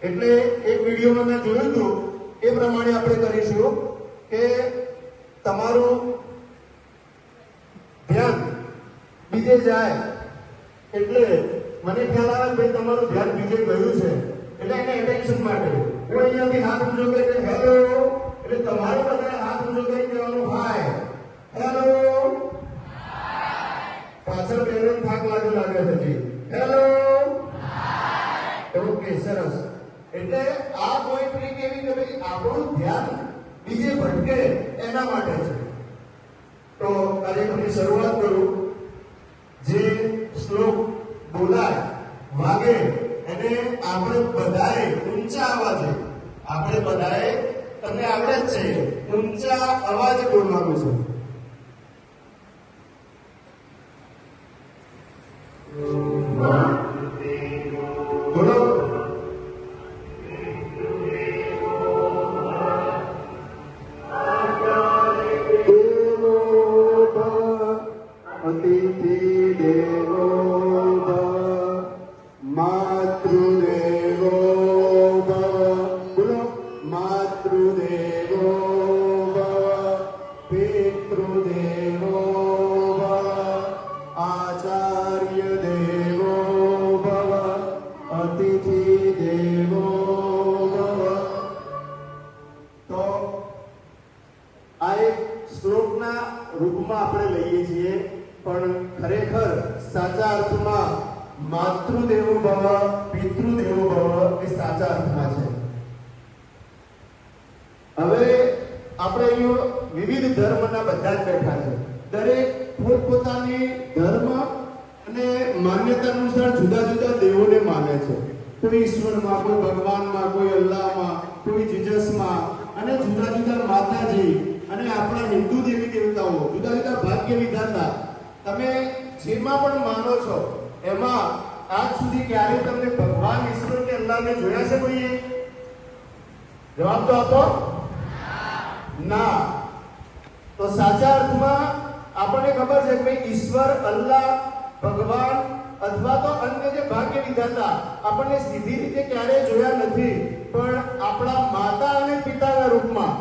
એટલે એક વિડીયોમાં મેં જોયું હતું એ પ્રમાણે આપણે કરીશું કે તમારું ધ્યાન બીજે જાય એટલે મને ખ્યાલ આવે ભાઈ તમારું ધ્યાન બીજે ગયું છે એટલે એને એટેન્શન માટે હું અહીંયાથી હાથ ઊંચો કરીને હેલો એટલે તમારે બધા હાથ ઊંચો કરી કહેવાનું હાય હેલો પાછળ બેનો થાક લાગે છે જી હેલો ઓકે સરસ એટલે આ કોઈ ટ્રીક એવી કે ભાઈ આપણું ધ્યાન બીજે ભટકે એના માટે છે તો કાર્યક્રમની શરૂઆત કરું જે શ્લોક બોલાય વાગે એને આપણે બધાએ ઊંચા અવાજે આપણે બધાએ તમને આવડે જ છે ઊંચા અવાજે બોલવાનું છે બોલો અતિથિ દેવો માતૃદેવો બોલો માતૃદેવો પિતૃદેવો આચાર્ય દેવો અતિથિ દેવો તો આ એક શ્લોકના રૂપમાં આપણે લઈએ છીએ પણ ખરેખર સાચા અર્થમાં માતૃદેવો ભવ પિતૃદેવો ભવ એ સાચા અર્થમાં છે હવે આપણે અહીં વિવિધ ધર્મના બધા જ બેઠા છે દરેક પોતપોતાની ધર્મ અને માન્યતા અનુસાર જુદા જુદા દેવોને માને છે કોઈ ઈશ્વરમાં કોઈ ભગવાનમાં કોઈ અલ્લાહમાં કોઈ જીસસમાં અને જુદા જુદા માતાજી અને આપણા હિન્દુ દેવી દેવતાઓ જુદા જુદા ભાગ્ય વિધાતા તમે જેમાં પણ માનો છો એમાં આજ સુધી ક્યારે તમને ભગવાન ઈશ્વર કે અલ્લાહને જોયા છે કોઈએ જવાબ તો આપો ના તો સાચા અર્થમાં આપણને ખબર છે કે ભાઈ ઈશ્વર અલ્લાહ ભગવાન અથવા તો અન્ય જે ભાગ્ય વિધાતા આપણને સીધી રીતે ક્યારેય જોયા નથી પણ આપણા માતા અને પિતાના રૂપમાં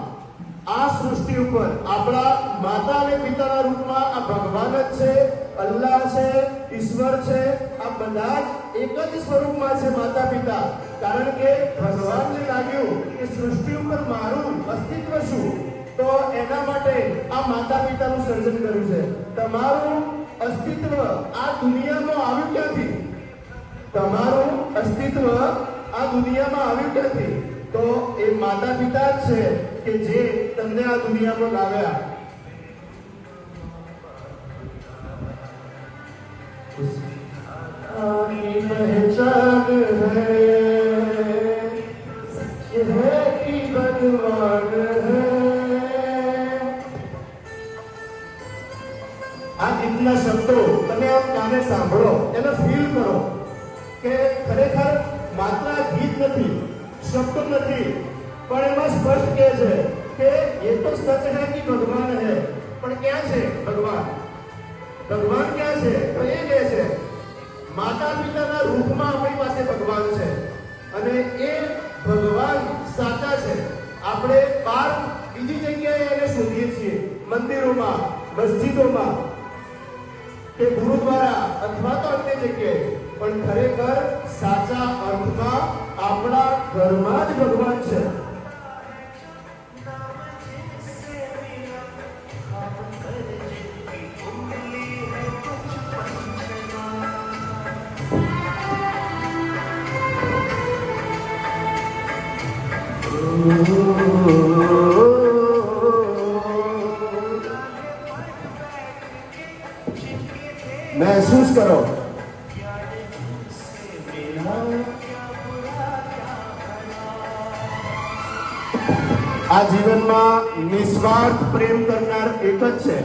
આ સૃષ્ટિ ઉપર આપણા માતા અને પિતાના રૂપમાં આ ભગવાન જ છે અલ્લાહ છે ઈશ્વર છે આ બધા જ એક જ સ્વરૂપમાં છે માતા પિતા કારણ કે ભગવાનને લાગ્યું કે સૃષ્ટિ ઉપર મારું અસ્તિત્વ શું તો એના માટે આ માતા પિતાનું સર્જન કર્યું છે તમારું અસ્તિત્વ આ દુનિયામાં આવ્યું ક્યાંથી તમારું અસ્તિત્વ આ દુનિયામાં આવ્યું ક્યાંથી તો એ માતા પિતા જ છે કે જે તમને આ દુનિયામાં લાવ્યા પહેચાન है कि भगवान है આ ગીતના શબ્દો તમે આમ કાને સાંભળો એને ફીલ કરો કે ખરેખર માત્ર ગીત નથી शब्द नहीं पर एમાં સ્પષ્ટ કહે છે કે ये तो सच है कि भगवान है पर क्या છે ભગવાન क्या છે તો એ કહે છે માતા પિતાના રૂપમાં આપણી પાસે ભગવાન છે અને એ ભગવાન સાચા છે આપણે બહાર બીજી જગ્યાએ એને શોધીએ છીએ મંદિરોમાં મસ્જિદોમાં કે ગુરુદ્વારા અથવા તો અન્ય જગ્યાએ પણ ખરેખર સાચા અર્થમાં આપણા ઘરમાં જ ભગવાન છે કરો. આ જીવનમાં નિસ્વાર્થ પ્રેમ કરનાર એક જ છે.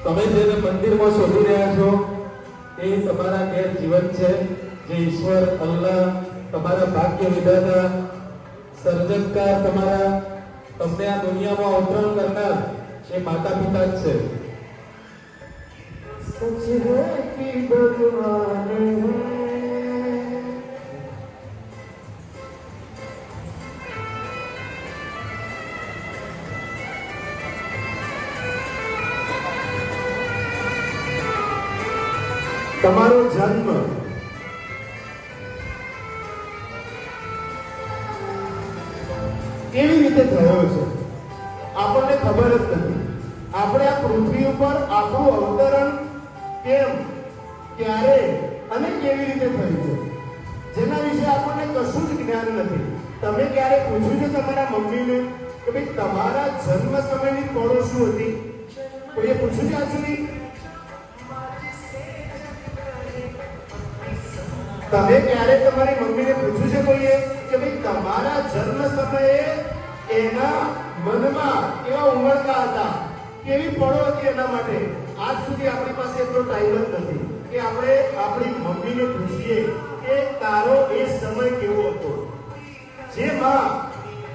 તમે જેને મંદિરમાં શોધી રહ્યા છો એ તમારા ઘેર જીવન છે, જે ઈશ્વર અલ્લાહ તમારા ભાગ્ય વિધાતા સર્જનકાર તમારા તમને આ દુનિયામાં અવતરણ કરનાર એ માતા પિતા જ છે. सच है कि भगवान है. તમારો જન્મ કેવી રીતે થયો છે આપણને ખબર જ નથી. આપણે આ પૃથ્વી ઉપર આપણું અવતરણ કેમ, ક્યારે અને કેવી રીતે થયું છે જેના વિશે આપણને કશું જ જ્ઞાન નથી. તમે ક્યારે પૂછ્યું છે તમારા મમ્મીને કે ભાઈ તમારા જન્મ સમયની પળો શું હતી? કોઈએ પૂછ્યું છે આજ સુધી? તમે ક્યારે તમારી મમ્મીને પૂછ્યું છે કોઈએ કે ભાઈ તમારા જન્મ સમયે એના મનમાં કેવા ઉમળકા હતા, કેવી પળો હતી એના માટે? આજ સુધી આપણી પાસે એટલો ટાઈમ જ નથી કે આપણે આપણી મમ્મીને પૂછીએ કે તારો એ સમય કેવો હતો. જે માં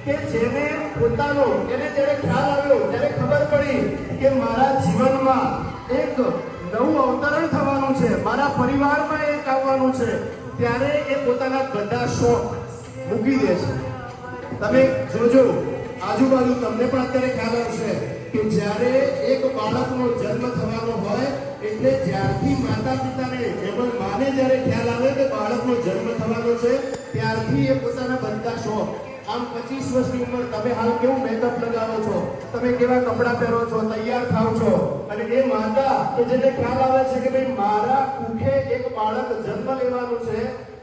કે જેને પોતાનો એને જ્યારે ખ્યાલ આવ્યો ત્યારે ખબર પડી કે મારા જીવનમાં એક નવું અવતરણ થવાનું છે, મારા પરિવારમાં એક આવવાનું છે, ત્યારે એ પોતાના બધા શોખ મૂકી દે છે. તમે જોજો આજુબાજુ, તમને પણ અત્યારે ખ્યાલ આવશે કે જ્યારે એક બાળકનો જન્મ થવાનો હોય એટલે જ્યારથી માતા પિતાને એમ માને જ્યારે ખ્યાલ આવે કે બાળકનો જન્મ થવાનો છે ત્યારથી એ પોતાના બધા શોખ, આમ 25 વર્ષની ઉંમર તમે હાલ કેવું મેકઅપ લગાવો છો, તમે કેવા કપડાં પહેરો છો, તૈયાર થાવ છો, અને એ માતા કે જેને ખ્યાલ આવે છે કે ભાઈ મારા કુખે એક બાળક જન્મ લેવાનું છે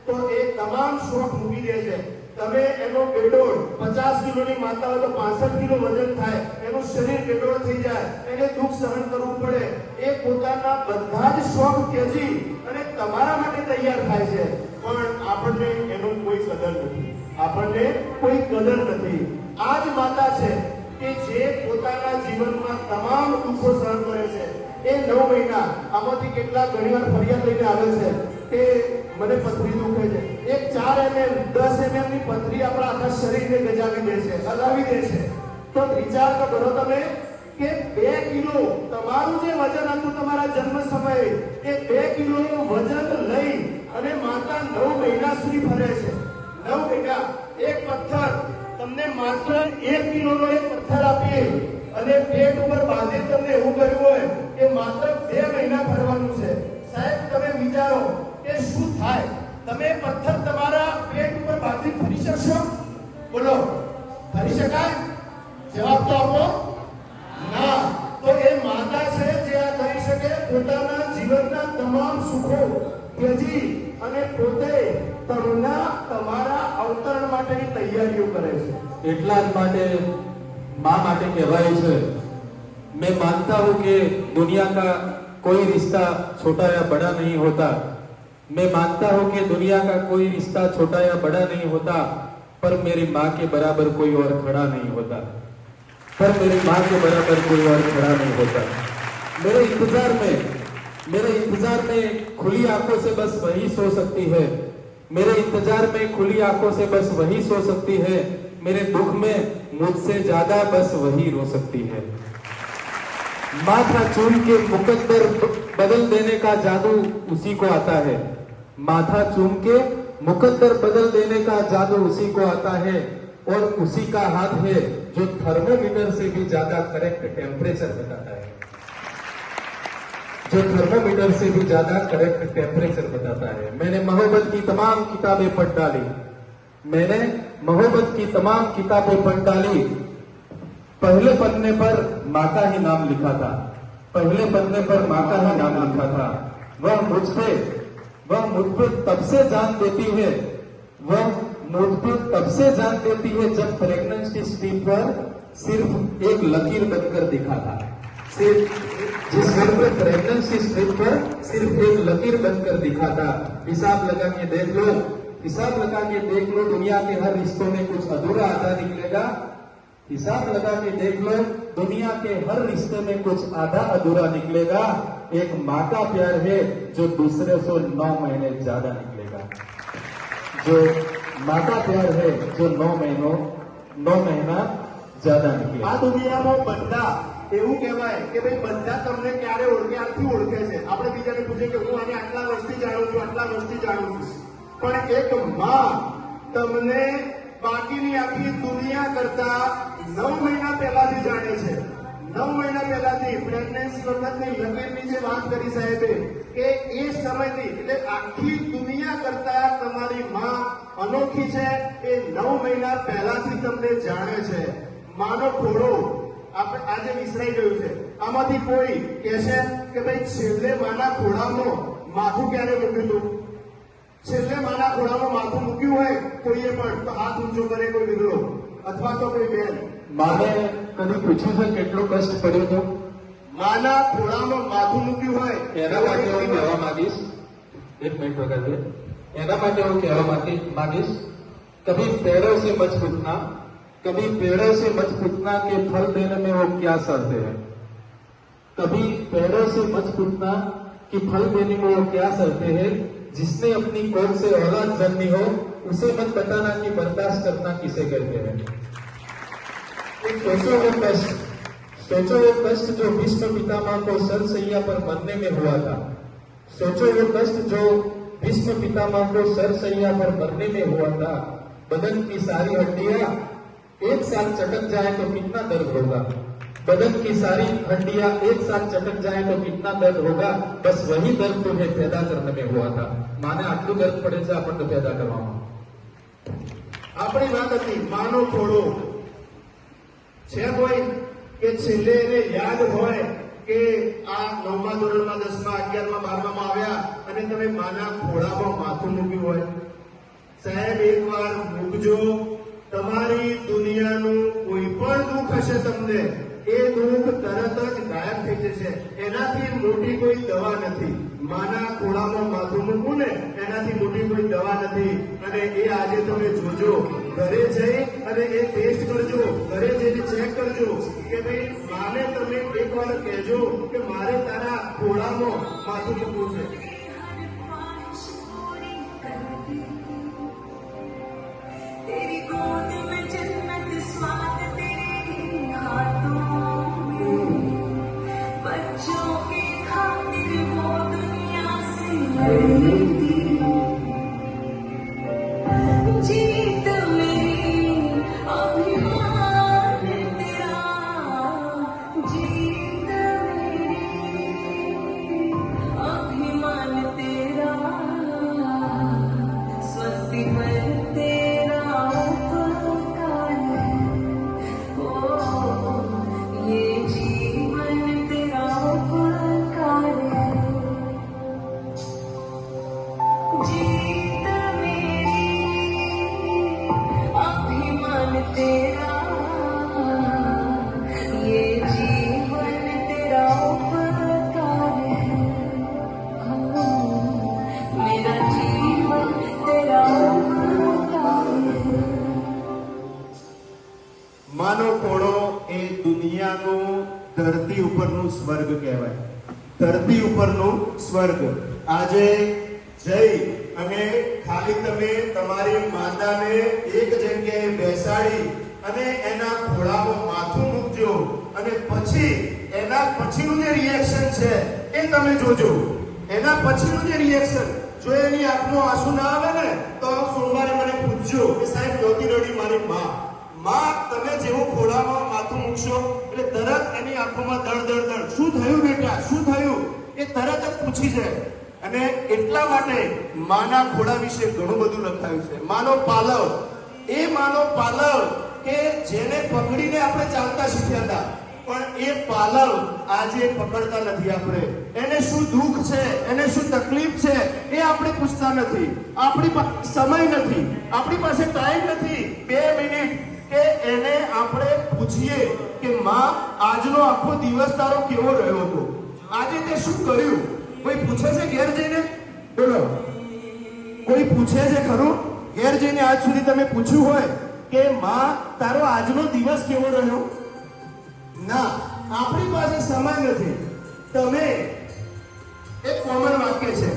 તો એ તમામ શોખ મૂકી દે છે. તમે એનો પેડોળ 50 કિલોની માતા હોય તો 65 કિલો વજન થાય, એનું શરીર પેડોળ થઈ જાય, એને દુઃખ સહન કરવું પડે, એ પોતાના બધા જ શોખ ત્યજી અને તમારા માટે તૈયાર થાય છે. પણ આપણને એનો કોઈ કદર નથી, આપણને કોઈ કદર નથી. આ જ માતા છે કે જે પોતાના જીવનમાં તમામ દુઃખો સહન કરે છે. એ 9 મહિના આમાંથી કેટલા ઘણીવાર ફરિયાદ લઈને આવે છે કે મને પથરી દુખે છે. એક 4 mm 10 mm ની પથરી આપણા આખા શરીરને ગજાવી દે છે, હલાવી દે છે. તો વિચાર તો કરો તમે કે 2 કિલો તમારું જે વજન હતું તમારા જન્મ સમયે, એ 2 કિલો વજન લઈ અને માતા 9 મહિના સુધી ફરે છે. 9 મહિના એક પથ્થર તમને માત્ર 1 કિલોનો એક પથ્થર આપીએ અને પેટ ઉપર બાંધી તમને એવું કર્યું હોય કે માત્ર 2 મહિના ફરવાનું છે. સાહેબ તમે વિચારો કે શું થાય? તમે પથ્થર તમારા પેટ ઉપર બાંધી ફરી શકશો? બોલો, ફરી શકાય? જવાબ તો આપો ના. તો એ માતા છે જે આ કરી શકે, પોતાના જીવનના તમામ સુખો ત્યજી અને પોતે તમારા અવતરણ માટેની તૈયારીઓ કરે છે. એટલા જ માટે माँ माटे कहवाय है, मैं मानता हूँ कि दुनिया का कोई रिश्ता छोटा या बड़ा नहीं होता, मैं मानता हूँ कि दुनिया का कोई रिश्ता छोटा या बड़ा नहीं होता, पर मेरी माँ के बराबर कोई और खड़ा नहीं होता, पर मेरी माँ के बराबर कोई और खड़ा नहीं होता। मेरे इंतजार में खुली आंखों से बस वही सो सकती है, मेरे इंतजार में खुली आंखों से बस वही सो सकती है, मेरे दुख में मुझसे ज्यादा बस वही रो सकती है। माथा चूम के मुकद्दर बदल देने का जादू उसी को आता है, माथा चूम के मुकद्दर बदल देने का जादू उसी को आता है, और उसी का हाथ है जो थर्मोमीटर से भी ज्यादा करेक्ट टेम्परेचर बताता है, जो थर्मोमीटर से भी ज्यादा करेक्ट टेम्परेचर बताता है। मैंने मोहब्बत की तमाम किताबें पढ़ डाली, मैंने मोहब्बत की तमाम किताबें पढ़ डाली, पहले पन्ने पर माँ का ही नाम लिखा था, पहले पन्ने पर माँ का ही नाम लिखा था। वह मुझ पे तब से जान देती है, वह मुझ पे तब से जान देती है जब प्रेगनेंसी स्ट्रिप पर सिर्फ एक लकीर बनकर दिखा था, सिर्फ जिस घर पे प्रेगनेंसी स्ट्रिप पर सिर्फ एक लकीर बनकर दिखा था। हिसाब लगा के देख लो, हिसाब लगा के देख लो, दुनिया के हर रिश्तों में कुछ अधूरा आधा निकलेगा। हिसाब लगा के देख लो, दुनिया के हर रिश्ते में कुछ आधा अधूरा निकलेगा। एक माँ का प्यार है जो दूसरे से 9 महीने ज्यादा निकलेगा। जो माँ का प्यार है जो 9 મહિના જ્યાદા નીકળે। આ દુનિયામાં બધા એવું કહેવાય કે ભાઈ બધા તમને ક્યારે ઓળખે, આથી ઓળખે છે। આપણે બીજાને પૂછે કે હું આને આટલા વર્ષથી જાણું છું, આટલા વર્ષથી જાણું છું, પણ એક માં તમને બાકીની આખી દુનિયા કરતા 9 મહિના પહેલાથી જાણે છે। 9 મહિના પહેલાથી પ્રેગ્નન્સી વખતની લકીરની જે વાત કરી સાહેબે કે એ સમયથી એટલે આખી દુનિયા કરતા તમારી માં અનોખી છે, એ 9 મહિના પહેલાથી તમને જાણે છે। માનો ખોળો આપણે આજે વિસરાઈ ગયું છે। આમાંથી કોઈ કહેશે કે ભાઈ છેલ્લે માના ખોળામાં માથું ક્યારે મૂક્યું હતું? છેલ્લે માના ખોળામાં માથું મૂક્યું હોય કોઈએ પણ તો હાથ ઊંચો કરે કોઈ વિરલો અથવા તો કોઈ બેન। માને કદી પૂછ્યું છે કેટલો કષ્ટ પડ્યો હતો? માના ખોળામાં માથું મૂક્યું હોય એના માટે હું કહેવા માંગીશ, એક મિનિટ વગાડીએ, એના માટે હું કહેવા માંગીશ, कभी पेड़ों से मत पूछना, कभी पेड़ों से मत पूछना कि फल देने में वो क्या सड़ते हैं। कभी पेड़ों से मत पूछना कि फल देने में वो क्या सड़ते हैं। जिसने अपनी कोख से औलाद जन्मी हो उसे मत बताना कि बर्दाश्त करना किसे कहते हैं। सोचो वो कष्ट जो भीष्म पितामह को सरसैया पर मरने में हुआ था। सोचो वो कष्ट जो भीष्म पितामह को सरसैया पर मरने में हुआ था। बदन की सारी हड्डियां एक साथ चटक जाए तो कितना दर्द होगा। बदन की सारी हड्डियां एक साथ चटक जाए तो कितना दर्द होगा। बस वही दर्द तुम्हें पैदा करने में हुआ था। माने आटलू दर्द पड़े છે આપણને પેદા કરવામાં। આપણી વાત હતી માનો ખોળો છે કોઈ કે છેલ્લે એને યાદ હોય કે આ 9મા ધોરણમાં 10મા 11મા 12મામાં આવ્યા અને તમે માના ખોળામાં માથું મૂક્યું હોય। સાહેબ એકવાર મૂકજો, તમારી દુનિયાનું કોઈ પણ દુઃખ હશે તમને એ દુઃખ તરત જ ગાયબ થઈ જશે। એનાથી મોટી કોઈ દવા નથી। માના ખોળામાં માથું મૂકવું ને એનાથી મોટી કોઈ દવા નથી। અને એ આજે તમે જોજો, ઘરે જઈ અને એ ટેસ્ટ કરજો, ઘરે જઈને ચેક કરજો કે ભાઈ માને તમે એકવાર કહેજો કે મારે તારા ખોળામાં માથું મૂકવું છે। तेरी गोद में जन्नत स्वाद तेरे हाथों में, बच्चों के खातिर वो दुनिया से लड़ती। जीत मेरी अभिमान तेरा, जीत मेरी अभिमान तेरा, स्वस्ति पर तेरा उपकार है। ओ ये जीवन तेरा उपकार है। जीत मेरी अभिमान तेरा, ये जीवन तेरा उपकार है। मेरा जीवन तेरा उपकार है। માનો ખોળો એ દુનિયાનું ધરતી ઉપરનું સ્વર્ગ કહેવાય। ધરતી ઉપરનું સ્વર્ગ। આજે જઈ અને ખાલી તમે તમારી માતાને એક જગ્યાએ બેસાડી અને એના ખોળામાં માથું મૂકજો અને પછી એના પછીનું જે રિએક્શન છે એ તમે જોજો। એના પછીનું જે રિએક્શન જો એની આંખમાં આંસુ ના આવે ને તો સોમવારે મને પૂછજો કે સાહેબ નહોતી રડી મારી માં। માં તમે જેવું ખોળામાં માથું મૂકશો એટલે તરત એની આંખોમાં દળ દળ દળ શું થયું બેટા, શું થયું એ તરત જ પૂછી જાય। અને એટલા માટે માના ખોળા વિશે ઘણું બધું લખાયું છે। માનો પાલવ, એ માનો પાલવ કે જેને પકડીને આપણે ચાલતા શીખ્યા હતા, પણ એ પાલવ આજે પકડતા નથી આપણે। એને શું દુઃખ છે, એને શું તકલીફ છે એ આપણે પૂછતા નથી। આપણી પાસે સમય નથી, આપણી પાસે ટાઈમ નથી 2 મિનિટ કે એને આપણે પૂછીએ કે માં આજનો આખો દિવસ તારો કેવો રહ્યો હતો, આજે તે શું કર્યું? કોઈ પૂછે છે ઘેર જઈને? બોલો, કોઈ પૂછે છે ખરું? ઘેર જઈને આજ સુધી તમે પૂછ્યું હોય કે માં તારો આજનો દિવસ કેવો રહ્યો? ના, આપણી પાસે સમય નથી. તમે એક કોમન વાક્ય છે,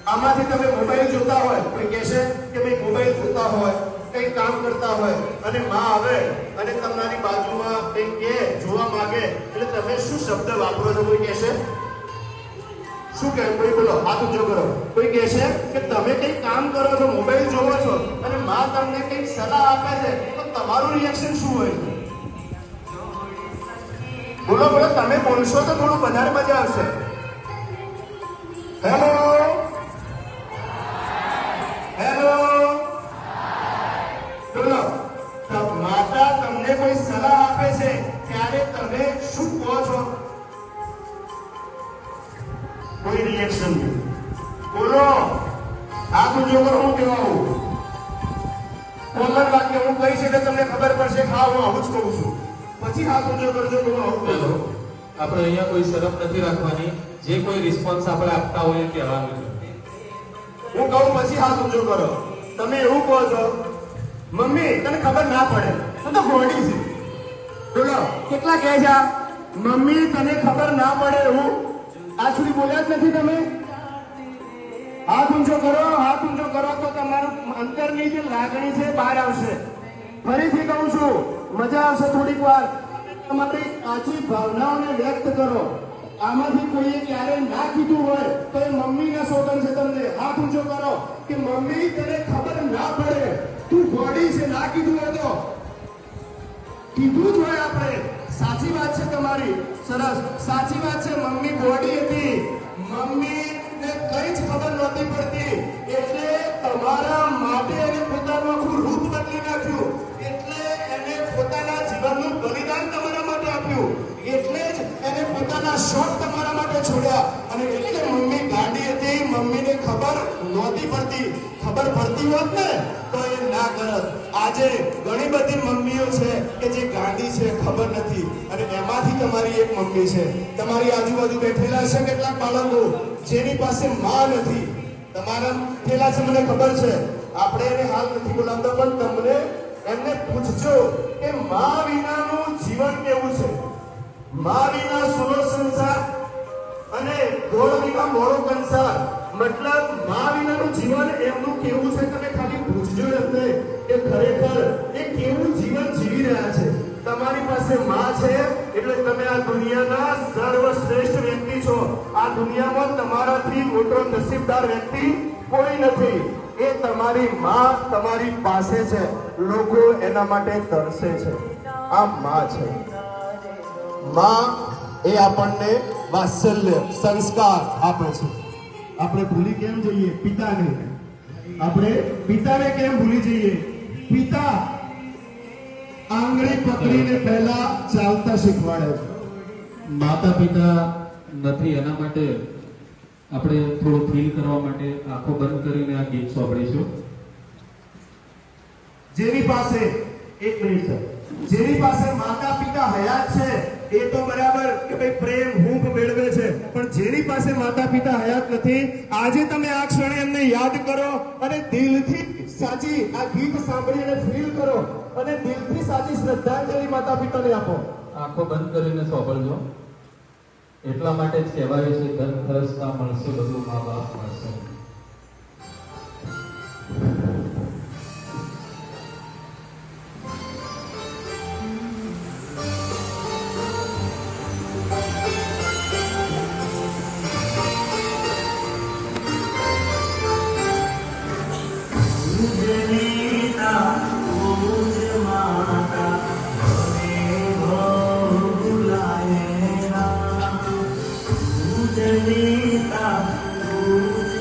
આમાંથી તમે મોબાઈલ જોતા હોય, કોઈ કહેશે કે ભાઈ મોબાઈલ જોતા હોય, કંઈ કામ કરતા હોય અને માં આવે અને તમારી બાજુમાં કંઈ કે જોવા માંગે એટલે તમે શું શબ્દ વાપરો છો? કોઈ કહેશે શું કહે? કોઈ બોલો, હાથ ઊંચો કરો. કોઈ કહેશે કે તમે કંઈક કામ કરો છો, મોબાઈલ જોવો છો અને માં તમને કંઈક સલાહ આપે છે તો તમારું રિએક્શન શું હોય છે? બોલો બોલો, તમે બોલશો તો થોડું વધારે મજા આવશે. હેલો હેલો, બોલો, માતા તમને કોઈ સલાહ આપે છે ત્યારે તમે શું કહો છો? કોઈ રિએક્શન નહીં. બોલો, આ તું જો હું કહેવાઉં કોમન વાક્ય હું કહીશ એટલે તમને ખબર પડશે. હા, હું આવું જ કહું છું. પછી હાથ ઊંચો કરજો કે હું આવું કહું છું. આપણે અહીંયા કોઈ શરમ નથી રાખવાની. જે કોઈ રિસ્પોન્સ આપણે આપતા હોઈએ કહેવાનું છે. હું કહું પછી હાથ ઊંચો કરો. તમે એવું કહો છો, મમ્મી તને ખબર ના પડે, તું તો ગોડી છે. બોલો, કેટલા કહે છે મમ્મી તને ખબર ના પડે એવું? આજ સુધી બોલ્યા જ નથી તમે? હાથ ઊંચો કરો, હાથ ઊંચો કરો તો તમારું અંતરની જે લાગણી છે બહાર આવશે. ફરીથી કહું છું, મજા આવશે થોડીક વાર. તમારી સાચી ભાવનાઓને વ્યક્ત કરો. આમાંથી કોઈએ ક્યારે ના કીધું હોય તો એ મમ્મીના સોગંદ છે તમને. હાથ ઊંચો કરો કે મમ્મી તને ખબર ના પડે, તું ગોડી છે. ના કીધું હોય તો કીધું જ હોય આપણે. સાચી વાત છે તમારી, સરસ સાચી વાત છે. મમ્મી ગોડી હતી, મમ્મી ને કઈ જ ખબર નહોતી પડતી એટલે તમારા માટે એને પોતાનું આખું રૂપ બદલી નાખ્યું. એટલે એને પોતાના જીવનનું બલિદાન તમારા માટે આપ્યું. એટલે જ એને પોતાના શોખ તમારા માટે છોડ્યા. અને એટલે મમ્મી ગાંડી હતી, મમ્મીને ખબર નહોતી પડતી. ખબર પડતી હોત ને તો એ ના કરત. આજે ઘણી બધી મમ્મીઓ છે કે જે ગાંડી છે, ખબર નથી. અને એમાંથી તમારી એક મમ્મી છે. તમારી આજુબાજુ બેઠેલા છે કેટલાક બાળકો જેની પાસે માં નથી. તમારા બેઠેલા છે, મને ખબર છે. આપણે એને હાલ નથી બોલાવતા, પણ તમને એમને પૂછજો કે માં વિનાનું જીવન કેવું છે? માં વિના સુનો સંસાર અને ગોળ વિના મોળો કંસાર. મતલબ માં વિનાનું જીવન એમનું કેવું છે? તમે ખાલી પૂછજો એમને કે ખરેખર એ કેવું જીવન જીવી રહ્યા છે. તમારી પાસે માં છે એટલે તમે આ દુનિયાના સર્વશ્રેષ્ઠ વ્યક્તિ છો. આ દુનિયામાં તમારાથી મોટો નસીબદાર વ્યક્તિ કોઈ નથી. એ તમારી માં તમારી પાસે છે. લોકો એના માટે તરસે છે. આ માં છે. માં એ આપણને વાત્સલ્ય સંસ્કાર આપે છે. આપણે ભૂલી કેમ જઈએ પિતાને? આપણે પિતાને કેમ ભૂલી જઈએ? પિતા આંગળી પકડીને પહેલા ચાલતા શીખવાડે છે. માતા પિતા નથી એના માટે આપણે થોડું ફીલ કરવા માટે આંખો બંધ કરીને આ ગીત સાંભળીશું. જેની પાસે, એક મિનિટ સર, જેની પાસે માતા પિતા હયાત છે એ તો બરાબર કે ભાઈ પ્રેમ હૂંફ મેળવે છે, પણ જેની પાસે માતા પિતા હયાત નથી, આજે તમે આ ક્ષણે એમને યાદ કરો અને દિલથી સાચી આ ગીત સાંભળીને ફીલ કરો અને દિલથી સાચી શ્રદ્ધાંજલિ માતા પિતાને આપો. આંખો બંધ કરીને સાંભળજો. એટલા માટે જ કહેવાય છે ધન ખરસતા મળશે બધું મા બાપ મળશે. पूज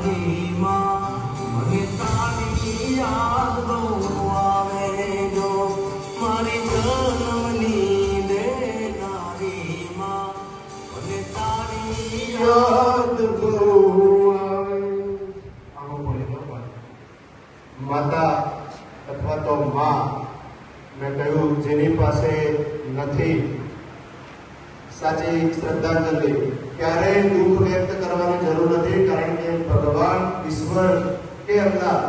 તારી માં મને તારી યાદ બહુ આવે જો મારી જન્મની દે તારી માં મને તારી યાદ બહુ આવે. આવો બોલે તો પણ. માતા અથવા તો માં, મેં કહ્યું જેની પાસે નથી સાચી શ્રદ્ધાંજલિ, ક્યારેય દુઃખ વ્યક્ત કરવાની જરૂર નથી, કારણ કે ભગવાન ઈશ્વર કે અલ્લાહ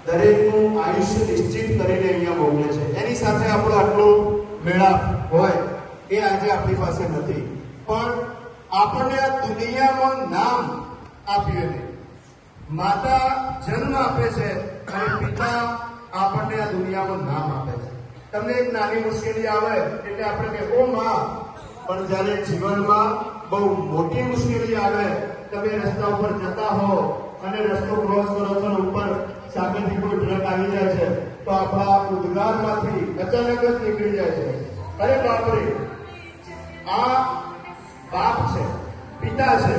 દરેકનું આયુષ્ય નિશ્ચિત કરીને અહીંયા મોકલે છે. એની સાથે આપણો આટલો મેળાપ હોય એ આજે આપણી પાસે નથી, પણ આપણને આ દુનિયામાં નામ આપ્યું એને. માતા જન્મ આપે છે અને પિતા આપણને આ દુનિયામાં નામ આપે છે. તમને એક નાની મુશ્કેલી આવે એટલે આપણે કહે ઓ માં, પણ જ્યારે જીવનમાં બહુ મોટી મુશ્કેલી આવે, તમે રસ્તા ઉપર જતા હો અને રસ્તો ક્રોસ કરો છો અને ઉપર સામેથી કોઈ ટ્રક આવી જાય છે તો આપણા ઉદ્ગારમાંથી અચાનક જ નીકળી જાય છે, અરે બાપરે, આ બાપ છે, પિતા છે,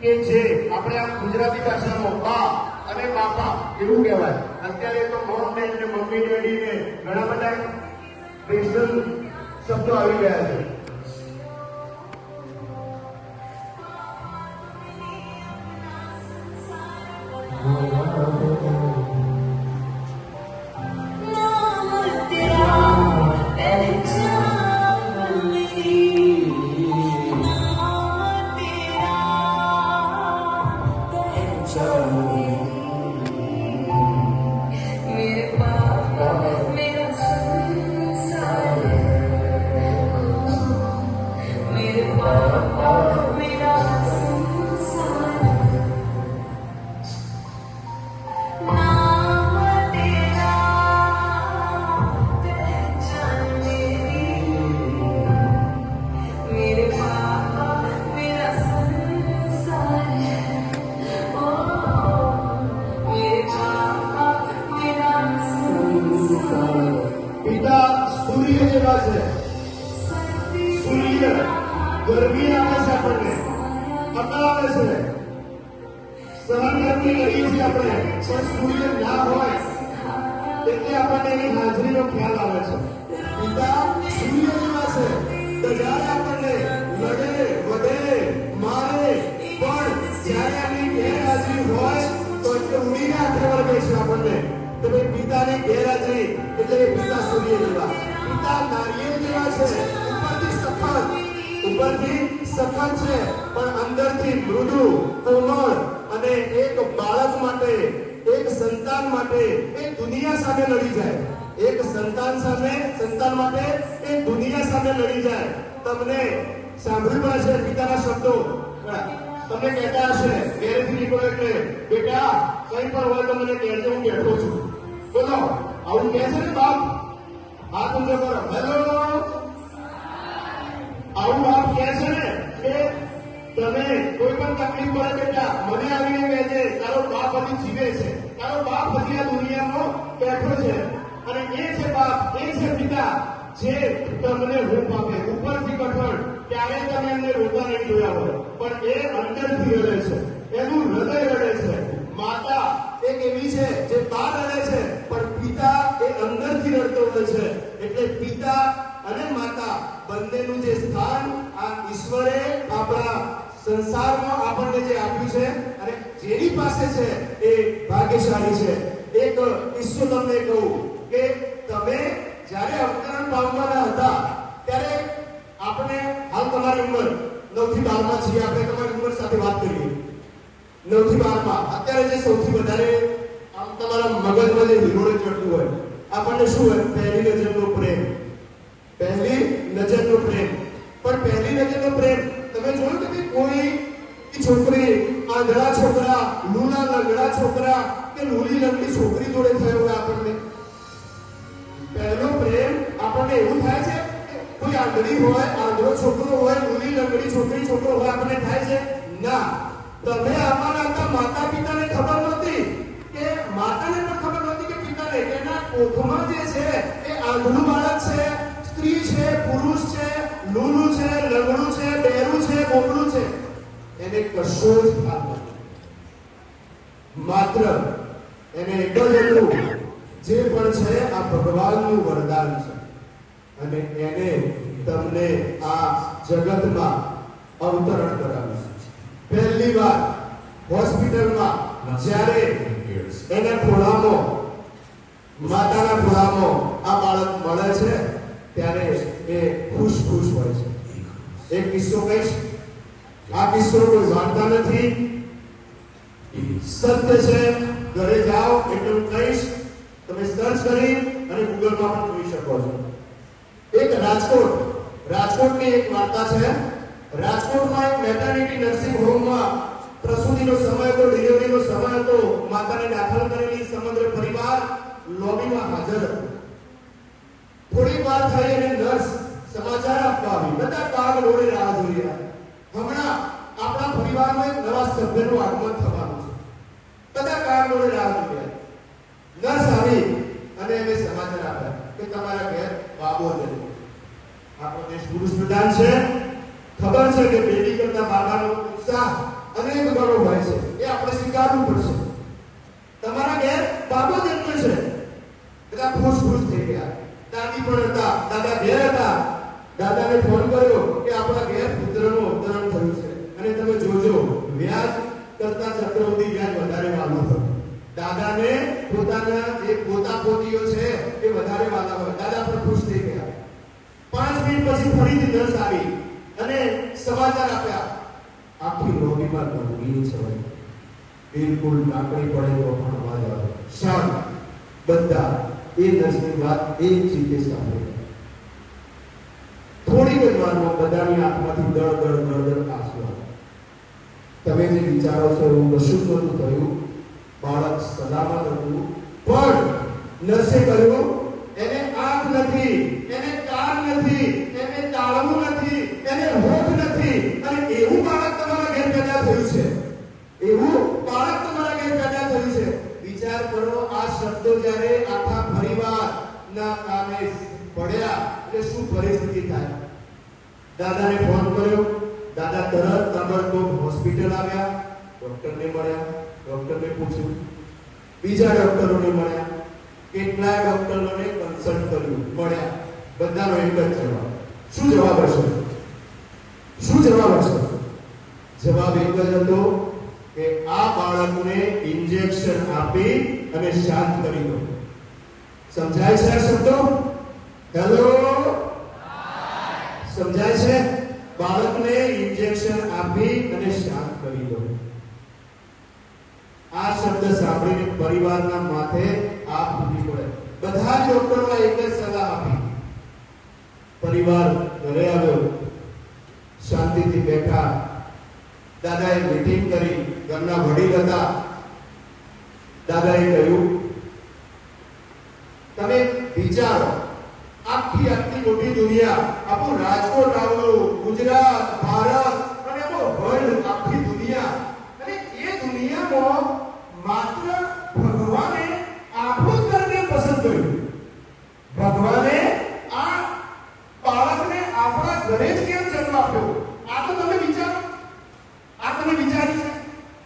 કે જે આપણે આ ગુજરાતી ભાષામાં બા અને બાપા એવું કહેવાય. અત્યારે તો મોમ ડેડ ને મમ્મી ડેડી ને ઘણા બધા વેસ્ટર્ન શબ્દો આવી ગયા છે. नाम तेरा पहचान मेरी, नाम तेरा पहचान मेरे पापा मेरा संसार, मेरे पापा मेरा संसार, नाम तेरा पहचान मेरी, मेरे पापा मेरा संसार है, ओ मेरे पापा मेरा संसार. પિતા સૂર્ય જેવા છે. સૂર્ય ગરમી આપે છે, આપણને પકડાવે છે, સહન ગરમી કરીએ છીએ આપણે, પણ સૂર્ય ના હોય એટલે આપણને એની હાજરીનો ખ્યાલ આવે છે. પિતા સૂર્ય જેવા છે, તો જ્યારે આપણને લડે વધે મારે, પણ જ્યારે એની ગેરહાજરી હોય તો એટલે ઉડીને આંખે વળગે છે આપણને. તો ભાઈ પિતાની ગેરહાજરી એટલે એ પિતા સૂર્ય જેવા. પિતા નારિયેળ જેવા છે, ઉપરથી સખત છે પણ અંદરથી મૃદુ કોમળ, અને એક બાળક માટે, એક સંતાન માટે એ દુનિયા સામે લડી જાય. એક સંતાન માટે એ દુનિયા સામે લડી જાય. તમને સાંભળ્યું હશે પિતાના શબ્દો, તમને કહેતા હશે ઘરેથી નીકળો એટલે બેટા કઈ પણ હોય તો મને કહેજો, હું બેઠો છું. બોલો આવું કહે છે ને બાપ? હાથ ઊંચો કરો, હેલો. આવું બાપ કહે છે ને કે તમે કોઈ પણ તકલીફ પડે બેટા મને આવીને કહેજે, તારો બાપ હજી જીવે છે, તારો બાપ હજી આ દુનિયામાં બેઠો છે. અને એ છે બાપ, એ છે પિતા જે તમને હૂંફ આપે ઉપરથી કઠણ. ત્યારે તમે એમને રોતા નહીં જોયા હોય, પણ એ અંદરથી રડે છે, એનું હૃદય રડે છે. માતા એક એવી છે જે બહાર રડે છે, પણ પિતા એ અંદરથી રડતો હોય છે. એટલે પિતા અને માતા બંનેનું જે સ્થાન આ ઈશ્વરે આપણા સંસારમાં આપણને જે આપ્યું છે, અને જેની પાસે છે એ ભાગ્યશાળી છે. એક કિસ્સો તમને કહું કે તમે જ્યારે અવતરણ પામવાના હતા ત્યારે આપણે, હાલ તમારી ઉંમર 9 થી 12 માં છીએ, આપણે તમારી ઉંમર સાથે વાત કરીએ. 9 થી 12 માં અત્યારે જે સૌથી વધારે આમ તમારા મગજમાં જે હિરોળે ચડતું હોય, આપણને શું હોય? પહેલી નજરનો પ્રેમ. પહેલી નજરનો પ્રેમ. પણ પહેલી નજરનો પ્રેમ તમે જોયું કે કોઈ છોકરી, આંધળા છોકરા, લૂલા લંગડા છોકરા કે લૂલી લંગડી છોકરી જોડે થયો હોય, આપણને પહેલો પ્રેમ આપણને એવું થાય છે કે કોઈ આંધળી હોય, આંધળો છોકરો હોય, લૂલી લંગડી છોકરો હોય, આપણને થાય છે ના. તમે આવવાના હતા, માતા પિતાને ખબર નહોતી, કે માતાને પણ ખબર નહોતી કે પિતાને, એના કોખમાં જે છે એ આંધળું બાળક છે, સ્ત્રી છે, પુરુષ છે, લૂલું છે, લંગડું છે, બહેરું છે, બોકડું છે, એને કશો જ ખ્યાલ નથી. માત્ર એને એક જ હતું, જે પણ છે આ ભગવાનનું વરદાન છે અને એને તમને આ જગતમાં અવતરણ કરાવ્યું છે. પહેલી વાર હોસ્પિટલમાં જ્યારે એને ખોળામાં, માતાના ખોળામાં આ બાળક મળે છે ત્યારે એ ખુશ હોય છે. એક કિસ્સો કહીશ, આ કિસ્સો કોઈ જાણતા નથી, સત્ય છે, ઘરે જાઓ એટલે હું કહીશ, તમે સર્ચ કરી અને ગૂગલમાં પણ જોઈ શકો છો. એક રાજકોટની એક વાર્તા છે. રાજકોટમાં એક મેટર્નિટી નર્સિંગ હોમમાં પ્રસૂતિનો સમય હતો, ડિલિવરીનો સમય હતો. માતાને દાખલ કરેલી સમગ્ર પરિવાર લોબીમાં હાજર હતો. થોડી વાર થઈ અને નર્સ સમાચાર આપવા આવી. બધા કાગ ડોળે રાહ જોઈ રહ્યા. હમણાં આપણા પરિવારમાં એક નવા સભ્યનું આગમન થવાનું છે. બધા કાગ ડોળે રાહ જોઈ રહ્યા. નર્સ આવી અને એને સમાચાર આપ્યા કે તમારા ઘેર બાબો જન્મ. આપણો દેશ પુરુષ પ્રધાન છે. ખબર છે કે બેબી કરતા બાબાનો ઉત્સાહ અનેક ગણો હોય છે, એ આપણે સ્વીકારવું પડશે. તમારા ઘેર બાબો જન્મ છે. બધા ખુશ થઈ ગયા. દાદી પણ હતા, દાદા ઘેર હતા. દાદાને ફોન કર્યો કે આપણા ઘેર પુત્રનું અવતરણ થયું છે અને તમે જોજો વ્યાજ કરતા ચક્રવૃદ્ધિ વ્યાજ વધારે વાલું હતું. દાદાને પોતાના જે પોતા પોતીઓ છે એ વધારે વાલા હોય. દાદા પણ ખુશ થઈ ગયા. 5 મિનિટ પછી ફરીથી નર્સ આવી અને સમાચાર આપ્યા. આખી લોબીમાં ગંભીર છે. બિલકુલ કાકડી પડે તો પણ અવાજ આવે. શાંત. બધા એ નર્સની વાત એક રીતે સાંભળી. થોડી જ વારમાં બધાની આંખમાંથી દળ આંસુ આવે. તમે જે વિચારો છો એવું કશું જ નહોતું થયું. બાળક સલામત હતું, પણ નર્સે કહ્યું એને આંખ નથી, એને કાન નથી, એને તાળવું નથી, એને હોઠ નથી અને એવું બાળક તમારા ઘેર પેદા થયું છે. એવું બાળક તમારા ઘેર પેદા થયું છે. વિચાર કરો, આ શબ્દો જ્યારે આખા પરિવારના કાને પડ્યા એટલે શું પરિસ્થિતિ થાય. દાદાને ફોન કર્યો. દાદા તરત તાબડતોબ હોસ્પિટલ આવ્યા. ડોક્ટરને મળ્યા. ડોક્ટરને પૂછ્યું, બીજા ડોક્ટરોને મળ્યા, કેટલાય ડોક્ટરોને કન્સલ્ટ કર્યું, મળ્યા. બધાનો એક જ જવાબ. શું જવાબ હશે? જવાબ એક જ હતો કે આ બાળકને ઇન્જેક્શન આપી અને શાંત કરી દો. સમજાય છે આ શબ્દો? હેલો, સમજાય છે? બાળકને ઇન્જેક્શન આપી અને શાંત કરી દો. આ શબ્દ સાંભળીને પરિવારના માથે આપ તૂટી પડે. બધા જ ડોક્ટરોએ એક જ સલાહ આપી. પરિવાર ઘરે આવ્યો, શાંતિથી બેઠા. દાદાએ મીટિંગ કરી. ઘરના વડીલ હતા. દાદાએ કહ્યું, તમે વિચારો, આખી મોટી દુનિયા, આપણું રાજકોટ આવડું, ગુજરાત, ભારત અને વર્લ્ડ, આખી દુનિયા, અને એ દુનિયામાં માત્ર ભગવાને આપણું ધર્મને પસંદ કર્યું. ભગવાને આ બાળકને આપણા ઘરે જ કેમ જન્મ આપ્યો? આ તો તમે વિચારો. આ તમે વિચારી છે?